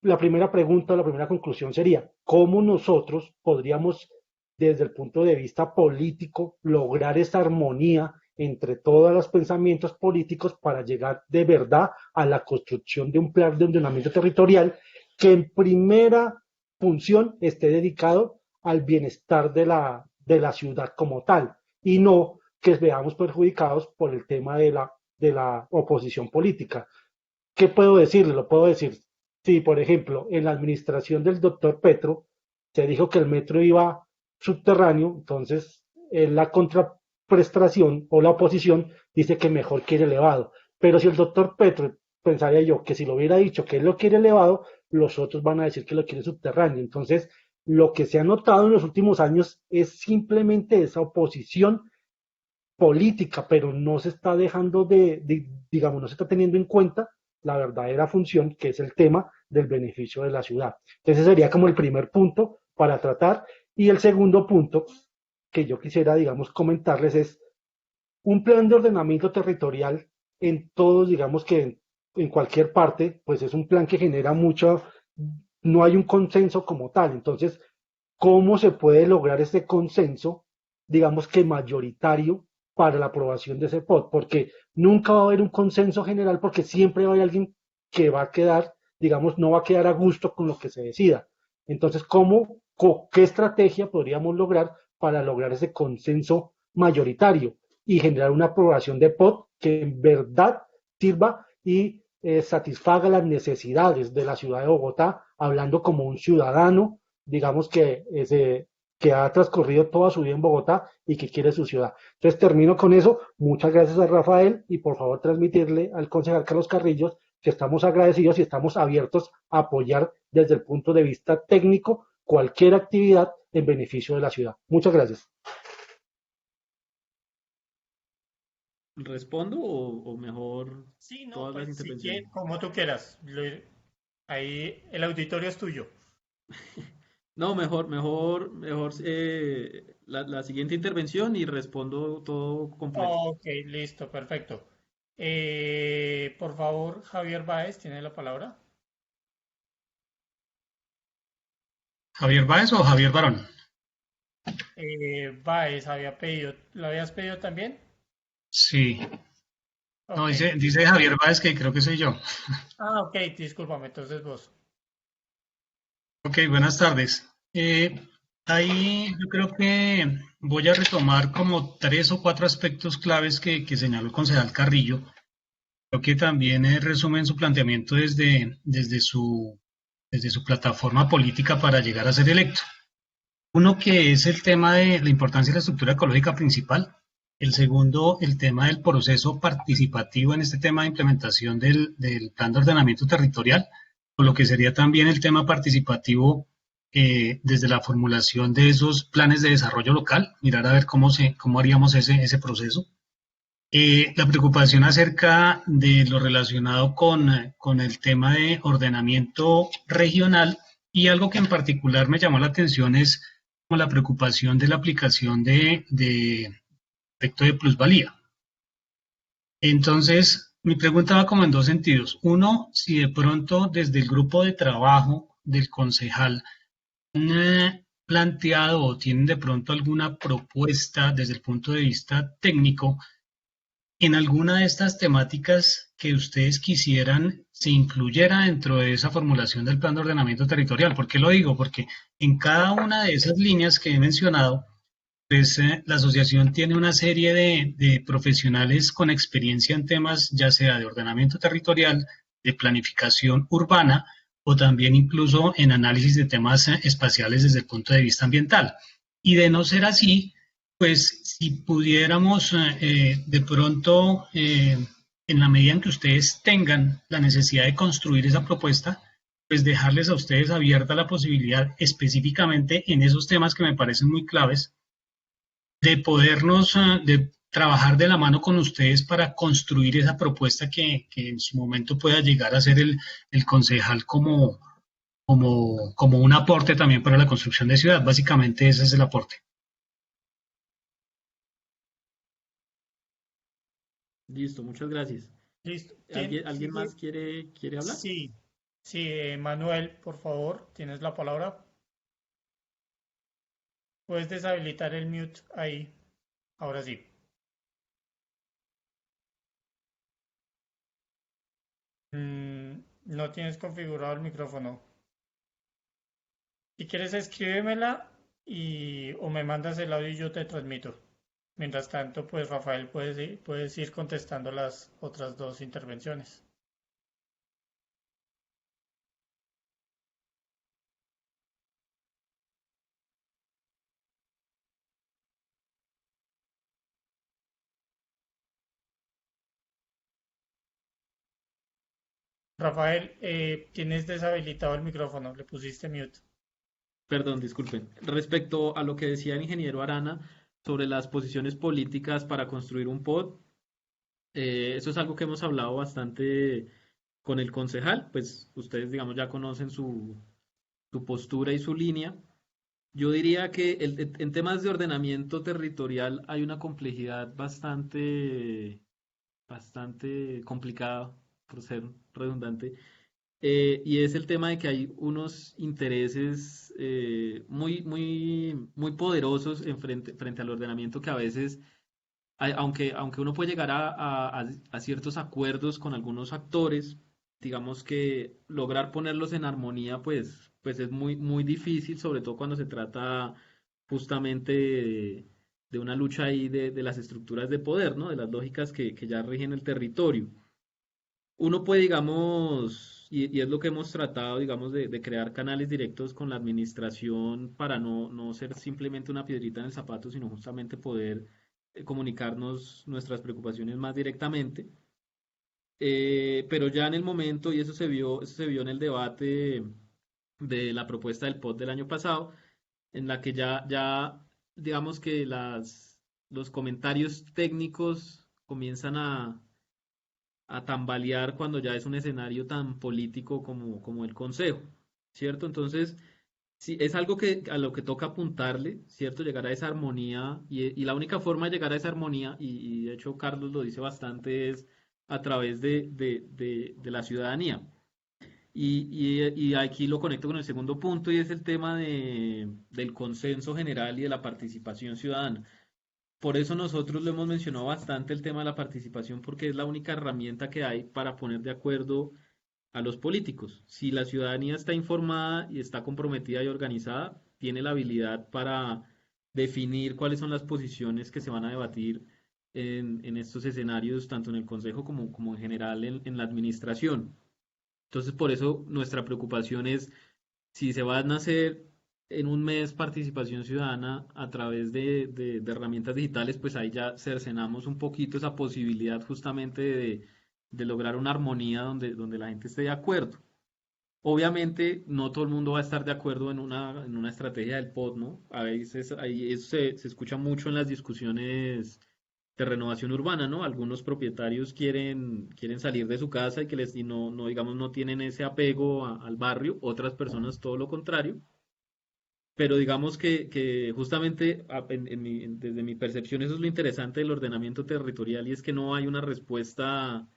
la primera pregunta, la primera conclusión sería, ¿cómo nosotros podríamos, desde el punto de vista político, lograr esa armonía entre todos los pensamientos políticos para llegar de verdad a la construcción de un plan de ordenamiento territorial que en primera función esté dedicado al bienestar de la ciudad como tal y no que veamos perjudicados por el tema de la oposición política? ¿Qué puedo decirle? Lo puedo decir. Sí, por ejemplo, en la administración del doctor Petro se dijo que el metro iba subterráneo, entonces la contraprestación o la oposición dice que mejor quiere elevado. Pero si el doctor Petro, pensaría yo, que si lo hubiera dicho que él lo quiere elevado, los otros van a decir que lo quiere subterráneo. Entonces, lo que se ha notado en los últimos años es simplemente esa oposición política, pero no se está dejando digamos, no se está teniendo en cuenta la verdadera función, que es el tema del beneficio de la ciudad. Ese sería como el primer punto para tratar. Y el segundo punto que yo quisiera, digamos, comentarles es un plan de ordenamiento territorial en todos, digamos que en cualquier parte, pues es un plan que genera mucho, no hay un consenso como tal. Entonces, cómo se puede lograr este consenso, digamos que mayoritario, para la aprobación de ese POT, porque nunca va a haber un consenso general, porque siempre va a haber alguien que va a quedar, digamos, no va a quedar a gusto con lo que se decida. Entonces, qué estrategia podríamos lograr para lograr ese consenso mayoritario y generar una aprobación de POT que en verdad sirva y satisfaga las necesidades de la ciudad de Bogotá, hablando como un ciudadano, digamos que ha transcurrido toda su vida en Bogotá y que quiere su ciudad. Entonces termino con eso. Muchas gracias a Rafael y por favor transmitirle al concejal Carlos Carrillos que estamos agradecidos y estamos abiertos a apoyar desde el punto de vista técnico cualquier actividad en beneficio de la ciudad. Muchas gracias. ¿Respondo o mejor Sí, no, todas las pues si intervenciones? quieres, como tú quieras. Ahí el auditorio es tuyo. No, mejor la siguiente intervención y respondo todo completo. Ok, listo, perfecto. Por favor, Javier Báez, ¿tiene la palabra? ¿Javier Báez o Javier Barón? Báez había pedido, ¿lo habías pedido también? Sí. No, Ok. dice Javier Báez que creo que soy yo. Ah, ok, discúlpame, entonces vos. Ok, buenas tardes. Ahí yo creo que voy a retomar como 3 o 4 aspectos claves que señaló el concejal Carrillo. Creo que también resumen su planteamiento desde su plataforma política para llegar a ser electo. Uno que es el tema de la importancia de la estructura ecológica principal. El segundo, el tema del proceso participativo en este tema de implementación del plan de ordenamiento territorial, o lo que sería también el tema participativo desde la formulación de esos planes de desarrollo local, mirar a ver cómo haríamos ese proceso. La preocupación acerca de lo relacionado con el tema de ordenamiento regional y algo que en particular me llamó la atención es como la preocupación de la aplicación de efecto de plusvalía. Entonces, mi pregunta va como en 2 sentidos. Uno, si de pronto desde el grupo de trabajo del concejal han planteado o tienen de pronto alguna propuesta desde el punto de vista técnico en alguna de estas temáticas que ustedes quisieran se incluyera dentro de esa formulación del plan de ordenamiento territorial. ¿Por qué lo digo? Porque en cada una de esas líneas que he mencionado, pues la asociación tiene una serie de profesionales con experiencia en temas ya sea de ordenamiento territorial, de planificación urbana o también incluso en análisis de temas espaciales desde el punto de vista ambiental. Y de no ser así, pues si pudiéramos de pronto, en la medida en que ustedes tengan la necesidad de construir esa propuesta, pues dejarles a ustedes abierta la posibilidad específicamente en esos temas que me parecen muy claves de podernos, de trabajar de la mano con ustedes para construir esa propuesta que en su momento pueda llegar a ser el concejal como un aporte también para la construcción de ciudad. Básicamente ese es el aporte. Listo, muchas gracias. Listo. ¿Alguien más quiere hablar? Sí, sí, Manuel, por favor, tienes la palabra. Puedes deshabilitar el mute ahí. Ahora sí. No tienes configurado el micrófono. Si quieres, escríbemela o me mandas el audio y yo te transmito. Mientras tanto, pues Rafael, puedes ir contestando las otras dos intervenciones. Rafael, tienes deshabilitado el micrófono, le pusiste mute. Perdón, disculpen. Respecto a lo que decía el ingeniero Arana sobre las posiciones políticas para construir un POD, eso es algo que hemos hablado bastante con el concejal, pues ustedes, digamos, ya conocen su postura y su línea. Yo diría que en temas de ordenamiento territorial hay una complejidad bastante complicada, por ser redundante, y es el tema de que hay unos intereses muy poderosos frente al ordenamiento que a veces, aunque uno puede llegar a ciertos acuerdos con algunos actores, digamos que lograr ponerlos en armonía, pues es muy difícil, sobre todo cuando se trata justamente de una lucha ahí de las estructuras de poder, ¿no? De las lógicas que ya rigen el territorio. Uno puede, digamos, y es lo que hemos tratado, digamos, de crear canales directos con la administración para no ser simplemente una piedrita en el zapato, sino justamente poder comunicarnos nuestras preocupaciones más directamente. Pero ya en el momento, y eso se vio en el debate de la propuesta del POT del año pasado, en la que ya digamos que los comentarios técnicos comienzan a tambalear cuando ya es un escenario tan político como el Consejo, ¿cierto? Entonces, sí, es algo a lo que toca apuntarle, ¿cierto? Llegar a esa armonía, y la única forma de llegar a esa armonía, y de hecho Carlos lo dice bastante, es a través de la ciudadanía. Y aquí lo conecto con el segundo punto, y es el tema del consenso general y de la participación ciudadana. Por eso nosotros lo hemos mencionado bastante el tema de la participación, porque es la única herramienta que hay para poner de acuerdo a los políticos. Si la ciudadanía está informada y está comprometida y organizada, tiene la habilidad para definir cuáles son las posiciones que se van a debatir en estos escenarios, tanto en el Consejo como en general en la administración. Entonces, por eso nuestra preocupación es si se van a hacer en un mes participación ciudadana a través de herramientas digitales, pues ahí ya cercenamos un poquito esa posibilidad justamente de lograr una armonía donde la gente esté de acuerdo. Obviamente, no todo el mundo va a estar de acuerdo en una estrategia del POT, ¿no? A veces ahí eso se escucha mucho en las discusiones de renovación urbana, ¿no? Algunos propietarios quieren salir de su casa y no, digamos, no tienen ese apego al barrio, otras personas todo lo contrario. Pero digamos que justamente desde mi percepción eso es lo interesante del ordenamiento territorial, y es que no hay una respuesta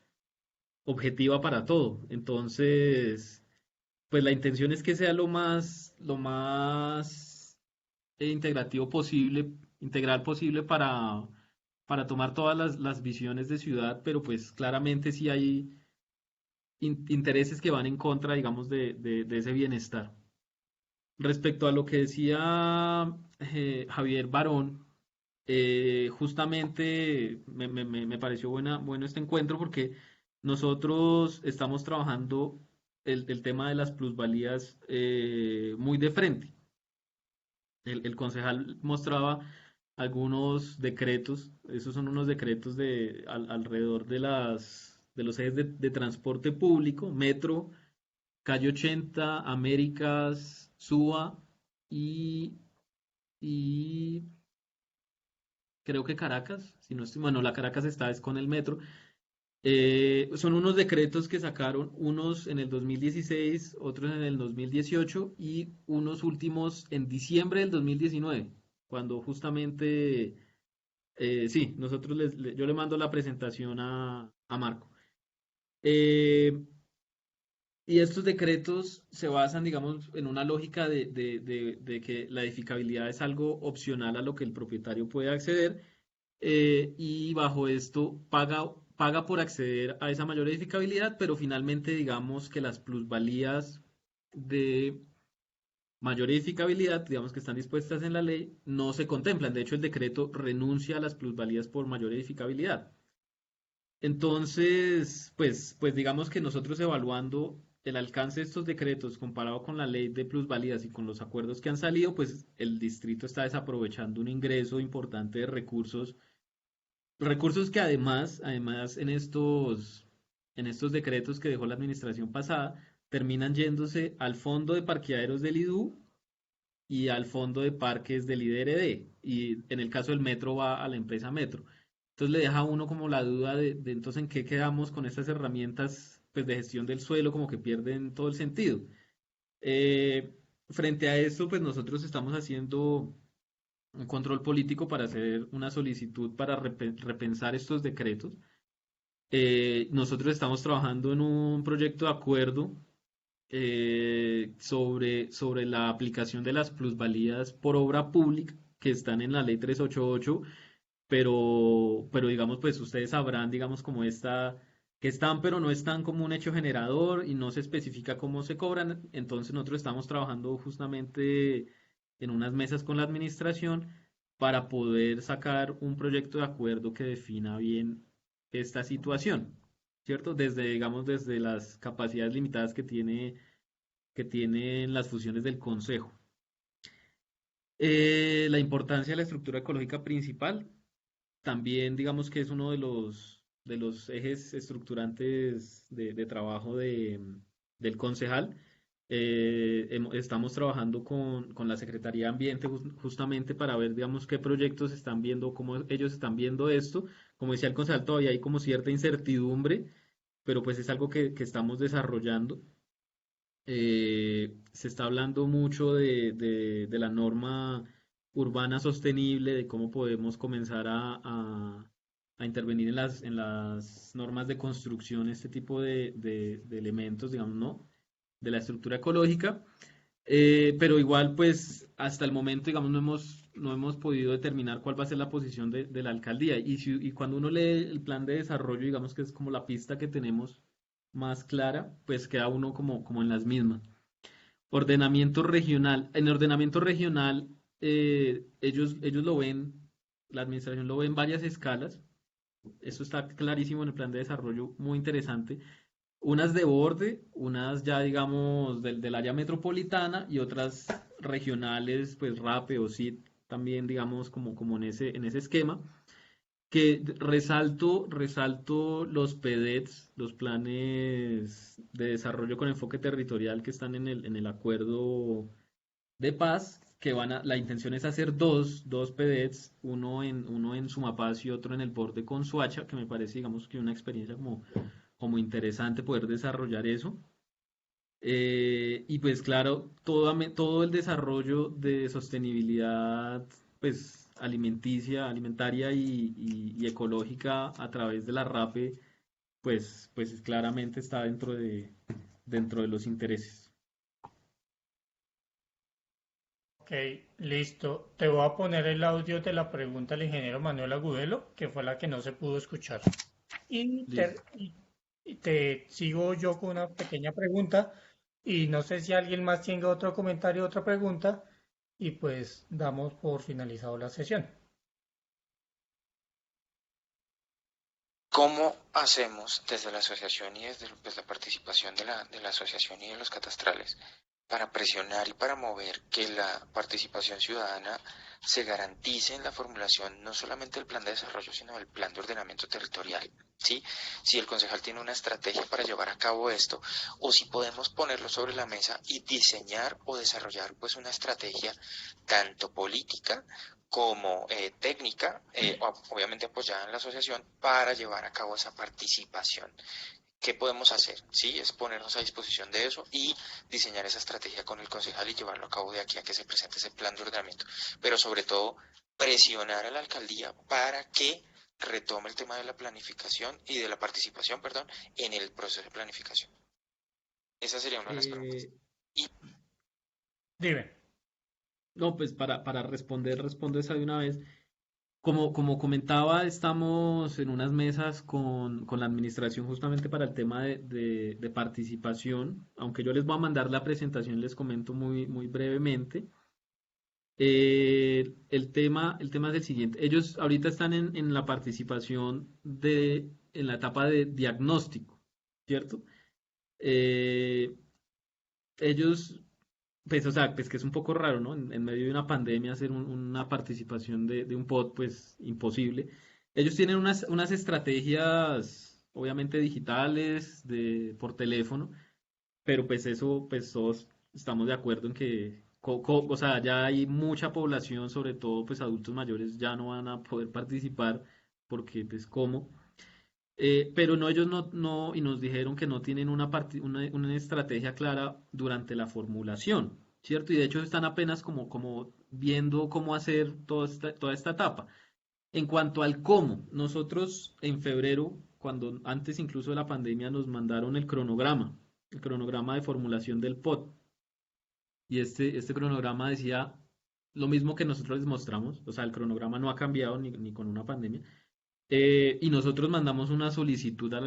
objetiva para todo. Entonces, pues la intención es que sea lo más integrativo posible, integral posible para tomar todas las visiones de ciudad, pero pues claramente sí hay intereses que van en contra, digamos, de ese bienestar. Respecto a lo que decía Javier Barón, justamente me pareció bueno este encuentro, porque nosotros estamos trabajando el tema de las plusvalías muy de frente. El concejal mostraba algunos decretos, esos son unos decretos alrededor de los ejes de transporte público, metro, calle 80, Américas, Suba y, y creo que Caracas, si no estoy, bueno, la Caracas está es con el metro. Son unos decretos que sacaron, unos en el 2016, otros en el 2018 y unos últimos en diciembre del 2019, cuando justamente, sí, yo le mando la presentación a Marco. Y estos decretos se basan, digamos, en una lógica de que la edificabilidad es algo opcional a lo que el propietario puede acceder, y bajo esto paga por acceder a esa mayor edificabilidad, pero finalmente digamos que las plusvalías de mayor edificabilidad, digamos que están dispuestas en la ley, no se contemplan. De hecho, el decreto renuncia a las plusvalías por mayor edificabilidad. Entonces, pues digamos que nosotros evaluando el alcance de estos decretos comparado con la ley de plusvalías y con los acuerdos que han salido, pues el distrito está desaprovechando un ingreso importante de recursos que además en estos decretos que dejó la administración pasada, terminan yéndose al fondo de parqueaderos del IDU y al fondo de parques del IDRD, y en el caso del metro va a la empresa Metro. Entonces le deja a uno como la duda de entonces en qué quedamos con estas herramientas, pues, de gestión del suelo, como que pierden todo el sentido. Frente a esto, pues nosotros estamos haciendo un control político para hacer una solicitud para repensar estos decretos. Nosotros estamos trabajando en un proyecto de acuerdo sobre la aplicación de las plusvalías por obra pública que están en la ley 388, pero digamos, pues ustedes sabrán, digamos, como esta, que están, pero no están como un hecho generador y no se especifica cómo se cobran. Entonces nosotros estamos trabajando justamente en unas mesas con la administración para poder sacar un proyecto de acuerdo que defina bien esta situación, ¿cierto? Desde, digamos, desde las capacidades limitadas que tienen las fusiones del Consejo. La importancia de la estructura ecológica principal, también digamos que es uno de los ejes estructurantes de trabajo del concejal. Estamos trabajando con la Secretaría de Ambiente justamente para ver, digamos, qué proyectos están viendo, cómo ellos están viendo esto. Como decía el concejal, todavía hay como cierta incertidumbre, pero pues es algo que estamos desarrollando. Se está hablando mucho de la norma urbana sostenible, de cómo podemos comenzar a intervenir en las normas de construcción, este tipo de elementos, digamos, ¿no? De la estructura ecológica. Pero igual, pues, hasta el momento, digamos, no hemos podido determinar cuál va a ser la posición de la alcaldía. Y cuando uno lee el plan de desarrollo, digamos que es como la pista que tenemos más clara, pues queda uno como en las mismas. Ordenamiento regional. En ordenamiento regional, ellos lo ven, la administración lo ve en varias escalas. Eso está clarísimo en el plan de desarrollo, muy interesante. Unas de borde, unas ya digamos del área metropolitana y otras regionales, pues RAPE o CIT, también digamos como en ese esquema. Que resalto los PDETs, los planes de desarrollo con enfoque territorial que están en el acuerdo de paz, que la intención es hacer dos PDETs, uno en Sumapaz y otro en el borde con Suacha, que me parece, digamos, que una experiencia como interesante poder desarrollar eso. Y pues claro, todo el desarrollo de sostenibilidad, pues alimentaria y ecológica a través de la RAPE, pues claramente está dentro de los intereses. Ok, listo. Te voy a poner el audio de la pregunta del ingeniero Manuel Agudelo, que fue la que no se pudo escuchar. Y Listo. y te sigo yo con una pequeña pregunta. Y no sé si alguien más tenga otro comentario, otra pregunta. Y pues damos por finalizado la sesión. ¿Cómo hacemos desde la asociación y desde pues, la participación de la asociación y de los catastrales para presionar y para mover que la participación ciudadana se garantice en la formulación no solamente del plan de desarrollo, sino del plan de ordenamiento territorial? ¿Sí? Si el concejal tiene una estrategia para llevar a cabo esto, o si podemos ponerlo sobre la mesa y diseñar o desarrollar pues una estrategia tanto política como técnica, obviamente apoyada en la asociación, para llevar a cabo esa participación. ¿Qué podemos hacer? Sí, es ponernos a disposición de eso y diseñar esa estrategia con el concejal y llevarlo a cabo de aquí a que se presente ese plan de ordenamiento. Pero sobre todo, presionar a la alcaldía para que retome el tema de la planificación y de la participación, perdón, en el proceso de planificación. Esa sería una de las preguntas. Y Dime. No, pues para respondo esa de una vez. Como comentaba, estamos en unas mesas con la administración justamente para el tema de participación. Aunque yo les voy a mandar la presentación, les comento muy brevemente. El tema es el siguiente. Ellos ahorita están en la participación en la etapa de diagnóstico, ¿cierto? Eh, ellos pues, o sea, pues que es un poco raro, ¿no? En medio de una pandemia hacer una participación de un pod, pues imposible. Ellos tienen unas estrategias, obviamente digitales, por teléfono, pero pues eso, pues todos estamos de acuerdo en que, o sea, ya hay mucha población, sobre todo pues adultos mayores, ya no van a poder participar porque, pues, ¿cómo? Pero no, ellos no, y nos dijeron que no tienen una estrategia clara durante la formulación, ¿cierto? Y de hecho están apenas como viendo cómo hacer toda esta etapa. En cuanto al cómo, nosotros en febrero, antes incluso de la pandemia, nos mandaron el cronograma de formulación del POT. Y este cronograma decía lo mismo que nosotros les mostramos, o sea, el cronograma no ha cambiado ni con una pandemia. Y nosotros mandamos una solicitud a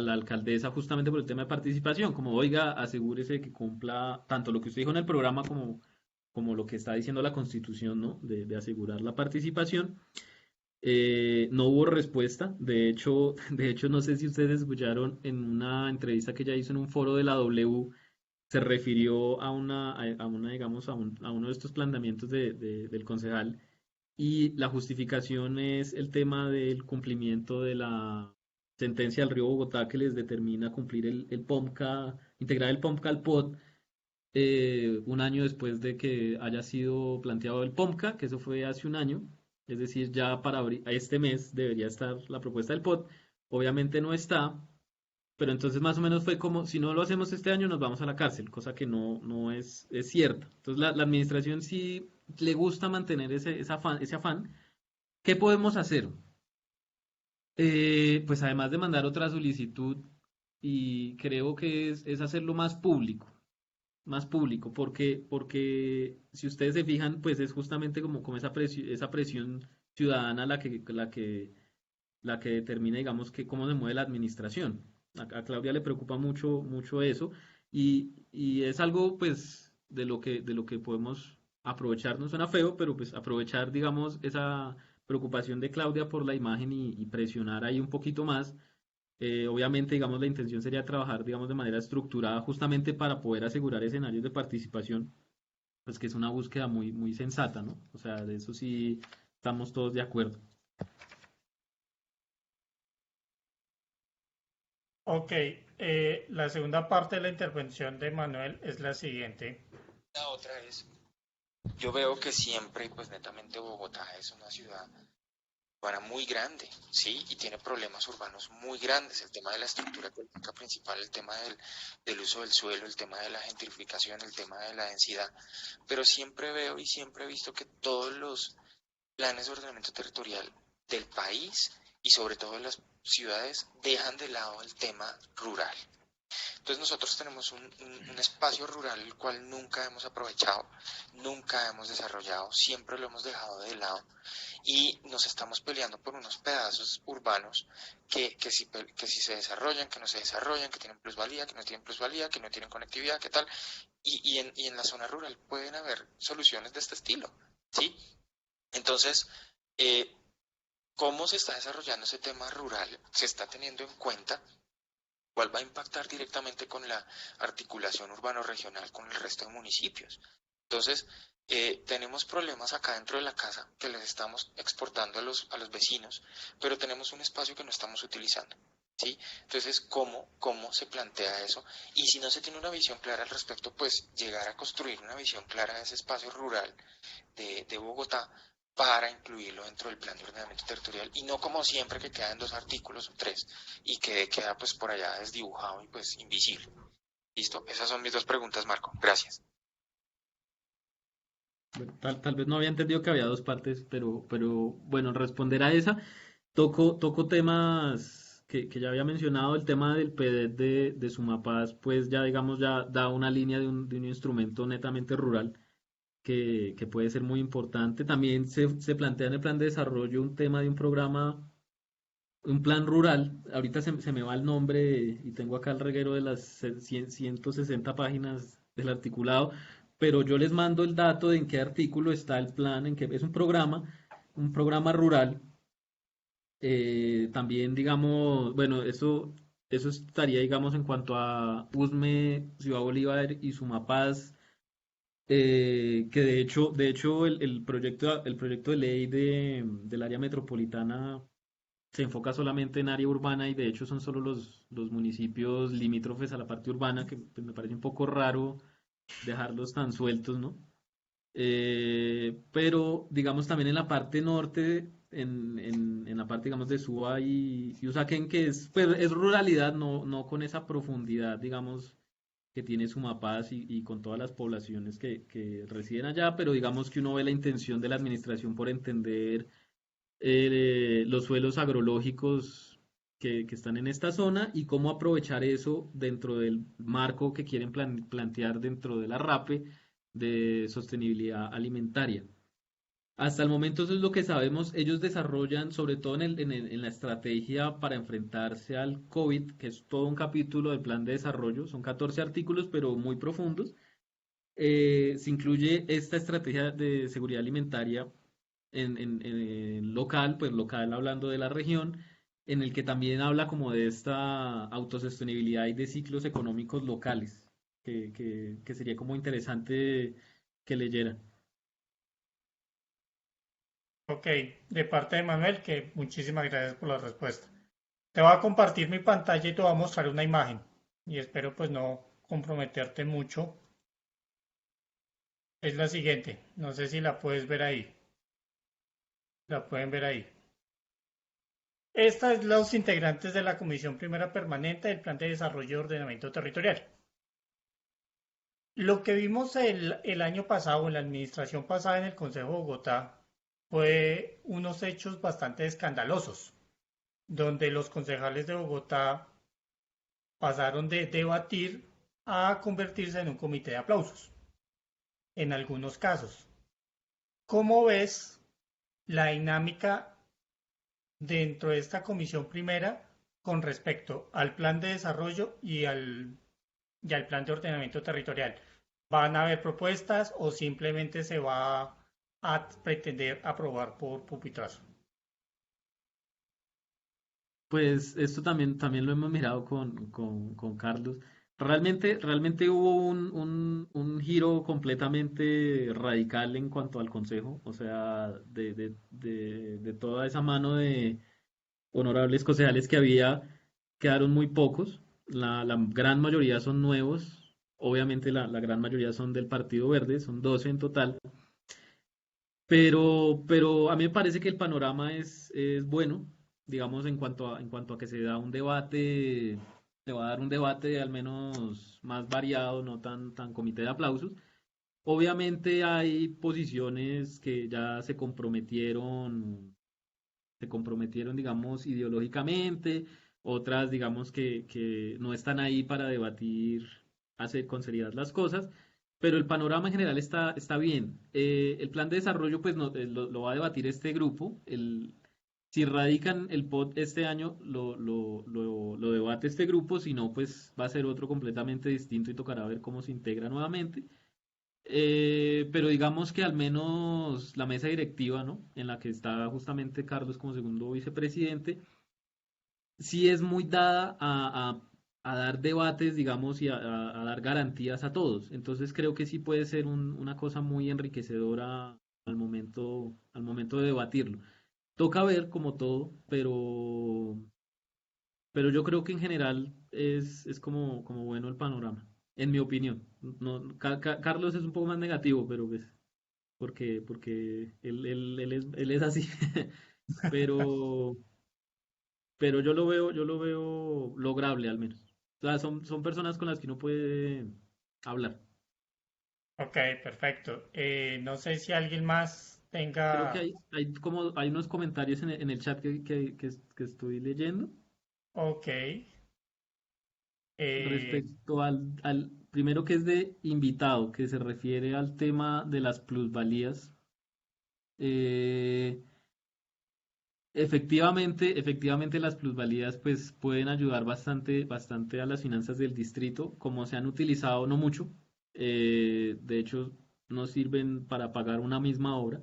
la alcaldesa justamente por el tema de participación, como oiga, asegúrese que cumpla tanto lo que usted dijo en el programa como lo que está diciendo la Constitución, ¿no? De asegurar la participación. No hubo respuesta. De hecho, no sé si ustedes escucharon en una entrevista que ella hizo en un foro de la W, se refirió digamos, a uno de estos planteamientos del concejal y la justificación es el tema del cumplimiento de la sentencia del Río Bogotá que les determina cumplir el POMCA, integrar el POMCA al POT un año después de que haya sido planteado el POMCA, que eso fue hace un año, es decir, ya para este mes debería estar la propuesta del POT, obviamente no está, pero entonces más o menos fue como, si no lo hacemos este año nos vamos a la cárcel, cosa que no es cierta. Entonces la administración sí le gusta mantener ese afán. ¿Qué podemos hacer? Pues además de mandar otra solicitud, y creo que es hacerlo más público, porque si ustedes se fijan, pues es justamente como esa presión ciudadana la que determina, digamos, que cómo se mueve la administración. A Claudia le preocupa mucho eso, y es algo, pues, de lo que podemos aprovechar, no suena feo, pero pues aprovechar, digamos, esa preocupación de Claudia por la imagen y presionar ahí un poquito más. Obviamente, digamos, la intención sería trabajar, digamos, de manera estructurada justamente para poder asegurar escenarios de participación, pues que es una búsqueda muy sensata, ¿no? O sea, de eso sí estamos todos de acuerdo. Ok, la segunda parte de la intervención de Manuel es la siguiente. La otra es, yo veo que siempre, pues netamente Bogotá es una ciudad urbana muy grande, ¿sí? Y tiene problemas urbanos muy grandes, el tema de la estructura económica principal, el tema del uso del suelo, el tema de la gentrificación, el tema de la densidad, pero siempre veo y siempre he visto que todos los planes de ordenamiento territorial del país y sobre todo de las ciudades dejan de lado el tema rural. Entonces nosotros tenemos un espacio rural el cual nunca hemos aprovechado, nunca hemos desarrollado, siempre lo hemos dejado de lado y nos estamos peleando por unos pedazos urbanos que si se desarrollan, que no se desarrollan, que tienen plusvalía, que no tienen plusvalía, que no tienen conectividad, que tal. Y en la zona rural pueden haber soluciones de este estilo, ¿sí? Entonces, ¿cómo se está desarrollando ese tema rural? Se está teniendo en cuenta cuál va a impactar directamente con la articulación urbano-regional con el resto de municipios. Entonces, tenemos problemas acá dentro de la casa que les estamos exportando a los vecinos, pero tenemos un espacio que no estamos utilizando, ¿sí? Entonces, ¿cómo se plantea eso? Y si no se tiene una visión clara al respecto, pues llegar a construir una visión clara de ese espacio rural de Bogotá para incluirlo dentro del plan de ordenamiento territorial y no como siempre que queda en 2 artículos o 3 y que queda pues por allá desdibujado y pues invisible. ¿Listo? Esas son mis 2 preguntas, Marco. Gracias. Bueno, tal vez no había entendido que había 2 partes, pero bueno, responder a esa, toco temas que ya había mencionado, el tema del PDET de Sumapaz, pues ya digamos ya da una línea de un instrumento netamente rural que puede ser muy importante. También se plantea en el plan de desarrollo un tema de un programa, un plan rural. Ahorita se me va el nombre y tengo acá el reguero de las 160 páginas del articulado, pero yo les mando el dato de en qué artículo está el plan, en qué es un programa rural. También, digamos, bueno, eso estaría, digamos, en cuanto a USME, Ciudad Bolívar y Sumapaz, que de hecho el proyecto de ley del área metropolitana se enfoca solamente en área urbana y de hecho son solo los municipios limítrofes a la parte urbana, que pues, me parece un poco raro dejarlos tan sueltos, ¿no? Pero digamos también en la parte norte, en la parte digamos de Suba y Usaquén, que pues, es ruralidad, no con esa profundidad, digamos que tiene Sumapaz y con todas las poblaciones que residen allá, pero digamos que uno ve la intención de la administración por entender los suelos agrológicos que están en esta zona y cómo aprovechar eso dentro del marco que quieren plantear dentro de la RAPE de sostenibilidad alimentaria. Hasta el momento eso es lo que sabemos. Ellos desarrollan, sobre todo en la estrategia para enfrentarse al COVID, que es todo un capítulo del plan de desarrollo, son 14 artículos, pero muy profundos. Se incluye esta estrategia de seguridad alimentaria en local, pues local hablando de la región, en el que también habla como de esta autosostenibilidad y de ciclos económicos locales, que sería como interesante que leyera. Ok, de parte de Manuel, que muchísimas gracias por la respuesta. Te voy a compartir mi pantalla y te voy a mostrar una imagen. Y espero pues no comprometerte mucho. Es la siguiente. No sé si la puedes ver ahí. La pueden ver ahí. Estas es los integrantes de la Comisión Primera Permanente del Plan de Desarrollo y Ordenamiento Territorial. Lo que vimos el año pasado, en la administración pasada en el Consejo de Bogotá, fue unos hechos bastante escandalosos, donde los concejales de Bogotá pasaron de debatir a convertirse en un comité de aplausos, en algunos casos. ¿Cómo ves la dinámica dentro de esta comisión primera con respecto al plan de desarrollo y al plan de ordenamiento territorial? ¿Van a haber propuestas o simplemente se va a pretender aprobar por pupitrazo? Pues esto también lo hemos mirado con Carlos. Realmente hubo un giro completamente radical en cuanto al consejo, o sea, de toda esa mano de honorables concejales que había, quedaron muy pocos. La gran mayoría son nuevos, obviamente la gran mayoría son del Partido Verde, son 12 en total. Pero a mí me parece que el panorama es bueno, digamos, en cuanto a que se da un debate, se va a dar un debate al menos más variado, no tan comité de aplausos. Obviamente hay posiciones que ya se comprometieron, digamos, ideológicamente, otras, digamos, que no están ahí para debatir, hacer con seriedad las cosas, pero el panorama en general está bien. El plan de desarrollo, pues, lo va a debatir este grupo. Si radican el POT este año, lo debate este grupo, si no, pues va a ser otro completamente distinto y tocará ver cómo se integra nuevamente. Pero digamos que al menos la mesa directiva, ¿no? En la que está justamente Carlos como segundo vicepresidente, sí es muy dada a dar debates, digamos, y a dar garantías a todos. Entonces creo que sí puede ser una cosa muy enriquecedora al momento de debatirlo. Toca ver como todo, pero yo creo que en general es como bueno el panorama, en mi opinión. No, Carlos es un poco más negativo, pero pues porque él es así. Pero, pero yo lo veo lograble al menos. O sea, son personas con las que uno puede hablar. Ok, perfecto. No sé si alguien más Creo que tenga... hay unos comentarios en el chat que estoy leyendo Ok. eh, respecto al primero que es de invitado, que se refiere al tema de las plusvalías. Eh, efectivamente las plusvalías pues pueden ayudar bastante a las finanzas del distrito, como se han utilizado no mucho. De hecho, no sirven para pagar una misma obra.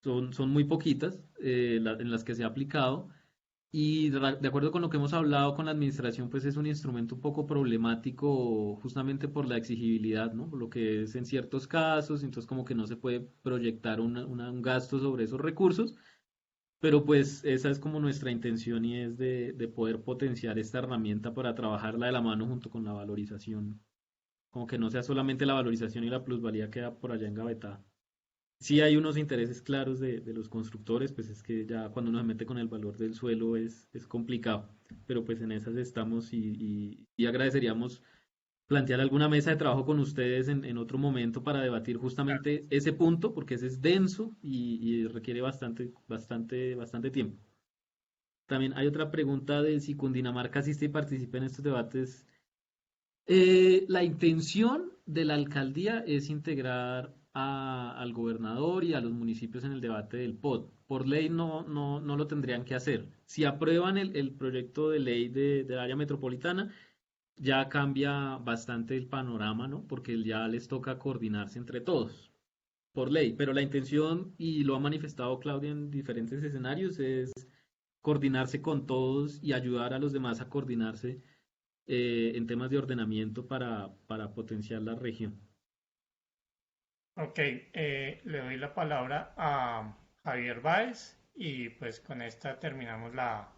Son muy poquitas en las que se ha aplicado. Y de acuerdo con lo que hemos hablado con la administración, pues es un instrumento un poco problemático justamente por la exigibilidad, ¿no? Lo que es en ciertos casos, entonces como que no se puede proyectar un gasto sobre esos recursos, pero pues esa es como nuestra intención y es de poder potenciar esta herramienta para trabajarla de la mano junto con la valorización, como que no sea solamente la valorización y la plusvalía queda por allá engavetada. Sí hay unos intereses claros de los constructores, pues es que ya cuando uno se mete con el valor del suelo es complicado, pero pues en esas estamos y agradeceríamos plantear alguna mesa de trabajo con ustedes en otro momento para debatir justamente ese punto, porque ese es denso y requiere bastante tiempo. También hay otra pregunta de si Cundinamarca asiste y participa en estos debates. La intención de la alcaldía es integrar al gobernador y a los municipios en el debate del POT. Por ley no lo tendrían que hacer. Si aprueban el proyecto de ley del área metropolitana, ya cambia bastante el panorama, ¿no? Porque ya les toca coordinarse entre todos, por ley. Pero la intención, y lo ha manifestado Claudia en diferentes escenarios, es coordinarse con todos y ayudar a los demás a coordinarse en temas de ordenamiento para potenciar la región. Ok, le doy la palabra a Javier Báez y pues con esta terminamos la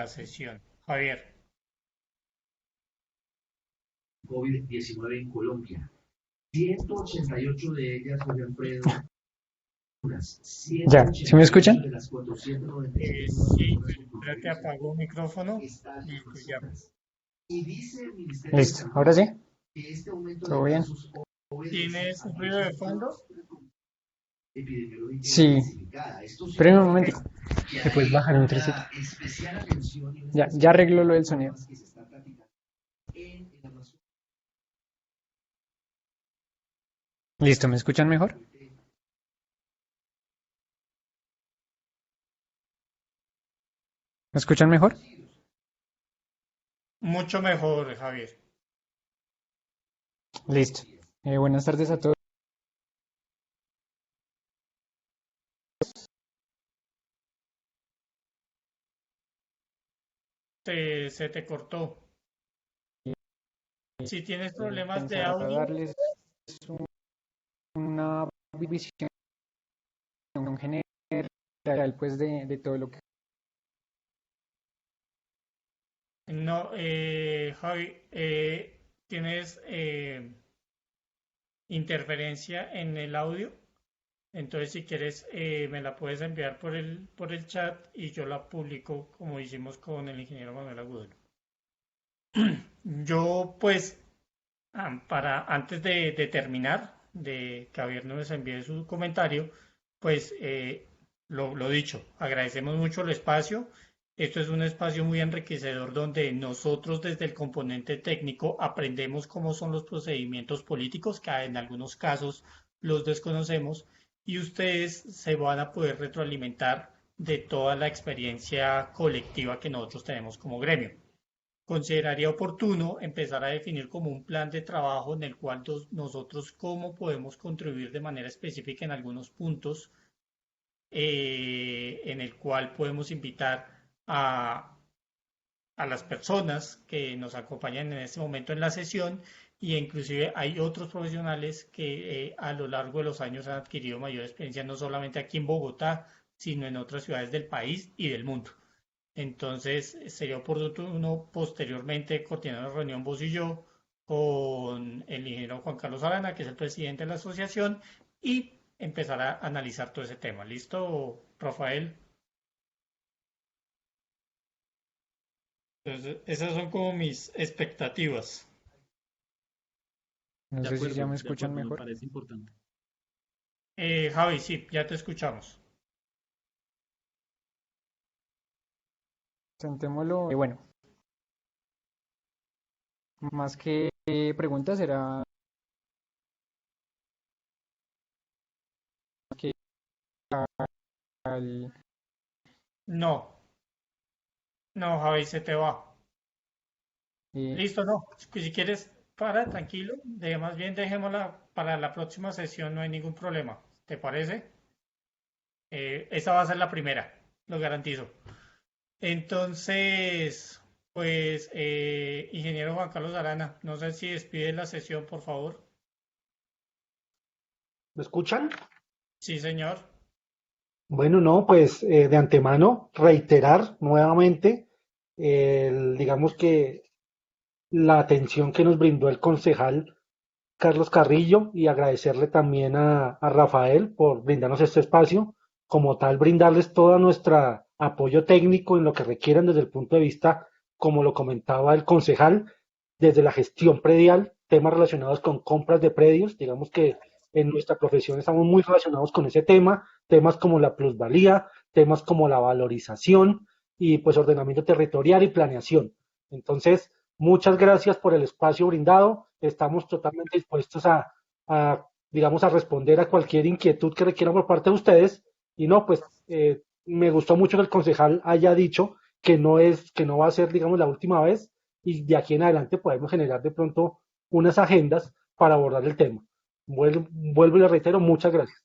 sesión. Javier. COVID-19 en Colombia. 188 de ellas fueron pruebas. Ya, ¿sí me escuchan? Sí, creo que apagó el micrófono. Listo, ya. Listo, ahora sí. ¿Todo bien? ¿Tienes un ruido de fondo? Sí. Espérame un momento. ¿Me puedes bajar un tricito? Ya arreglo lo del sonido. Listo, ¿me escuchan mejor? ¿Me escuchan mejor? Mucho mejor, Javier. Listo. Buenas tardes a todos. Se te cortó. Si tienes problemas de Pensar audio, darles una visión general pues de todo lo que... no, Javi, tienes interferencia en el audio. Entonces, si quieres, me la puedes enviar por el chat y yo la publico como hicimos con el ingeniero Manuel Agudelo. Yo, pues, antes de terminar, de que Javier nos envíe su comentario, pues, lo dicho, agradecemos mucho el espacio. Esto es un espacio muy enriquecedor donde nosotros desde el componente técnico aprendemos cómo son los procedimientos políticos, que en algunos casos los desconocemos, y ustedes se van a poder retroalimentar de toda la experiencia colectiva que nosotros tenemos como gremio. Consideraría oportuno empezar a definir como un plan de trabajo en el cual nosotros cómo podemos contribuir de manera específica en algunos puntos, en el cual podemos invitar a las personas que nos acompañan en este momento en la sesión y inclusive hay otros profesionales que a lo largo de los años han adquirido mayor experiencia no solamente aquí en Bogotá, sino en otras ciudades del país y del mundo. Entonces sería oportuno posteriormente coordinar una reunión vos y yo con el ingeniero Juan Carlos Arana, que es el presidente de la asociación, y empezar a analizar todo ese tema. ¿Listo, Rafael? Entonces, esas son como mis expectativas. No De sé si acuerdo, ya me de escuchan acuerdo, me mejor. parece importante. Javi, sí, ya te escuchamos. Sentémoslo. Bueno, más que preguntas será que al... No, no, Javi, se te va. eh, Listo, no. Si quieres, tranquilo. Más bien dejémosla para la próxima sesión, no hay ningún problema. ¿Te parece? Esa va a ser la primera, lo garantizo. Entonces, pues, ingeniero Juan Carlos Arana, no sé si despide la sesión, por favor. ¿Me escuchan? Sí, señor. Bueno, no, pues de antemano reiterar nuevamente digamos que la atención que nos brindó el concejal Carlos Carrillo y agradecerle también a Rafael por brindarnos este espacio, como tal brindarles todo nuestro apoyo técnico en lo que requieran desde el punto de vista, como lo comentaba el concejal, desde la gestión predial, temas relacionados con compras de predios, digamos que en nuestra profesión estamos muy relacionados con ese tema, temas como la plusvalía, temas como la valorización, y pues ordenamiento territorial y planeación. Entonces, muchas gracias por el espacio brindado. Estamos totalmente dispuestos digamos, a responder a cualquier inquietud que requieran por parte de ustedes. Y no, pues me gustó mucho que el concejal haya dicho que no va a ser, digamos, la última vez y de aquí en adelante podemos generar de pronto unas agendas para abordar el tema. Vuelvo y le reitero, muchas gracias.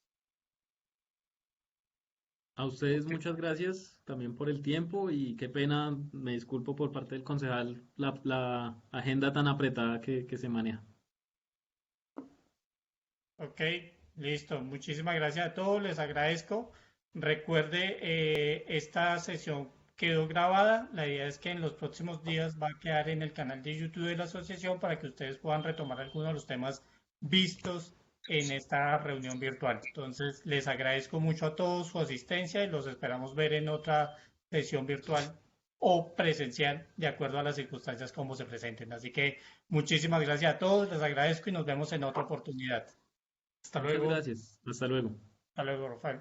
A ustedes muchas gracias también por el tiempo y qué pena, me disculpo por parte del concejal la agenda tan apretada que se maneja. Ok, listo. Muchísimas gracias a todos, les agradezco. Recuerde, esta sesión quedó grabada. La idea es que en los próximos días va a quedar en el canal de YouTube de la asociación para que ustedes puedan retomar algunos de los temas vistos en esta reunión virtual. Entonces, les agradezco mucho a todos su asistencia y los esperamos ver en otra sesión virtual o presencial, de acuerdo a las circunstancias como se presenten. Así que muchísimas gracias a todos, les agradezco y nos vemos en otra oportunidad. Hasta Muchas luego. gracias. Hasta luego. Hasta luego, Rafael.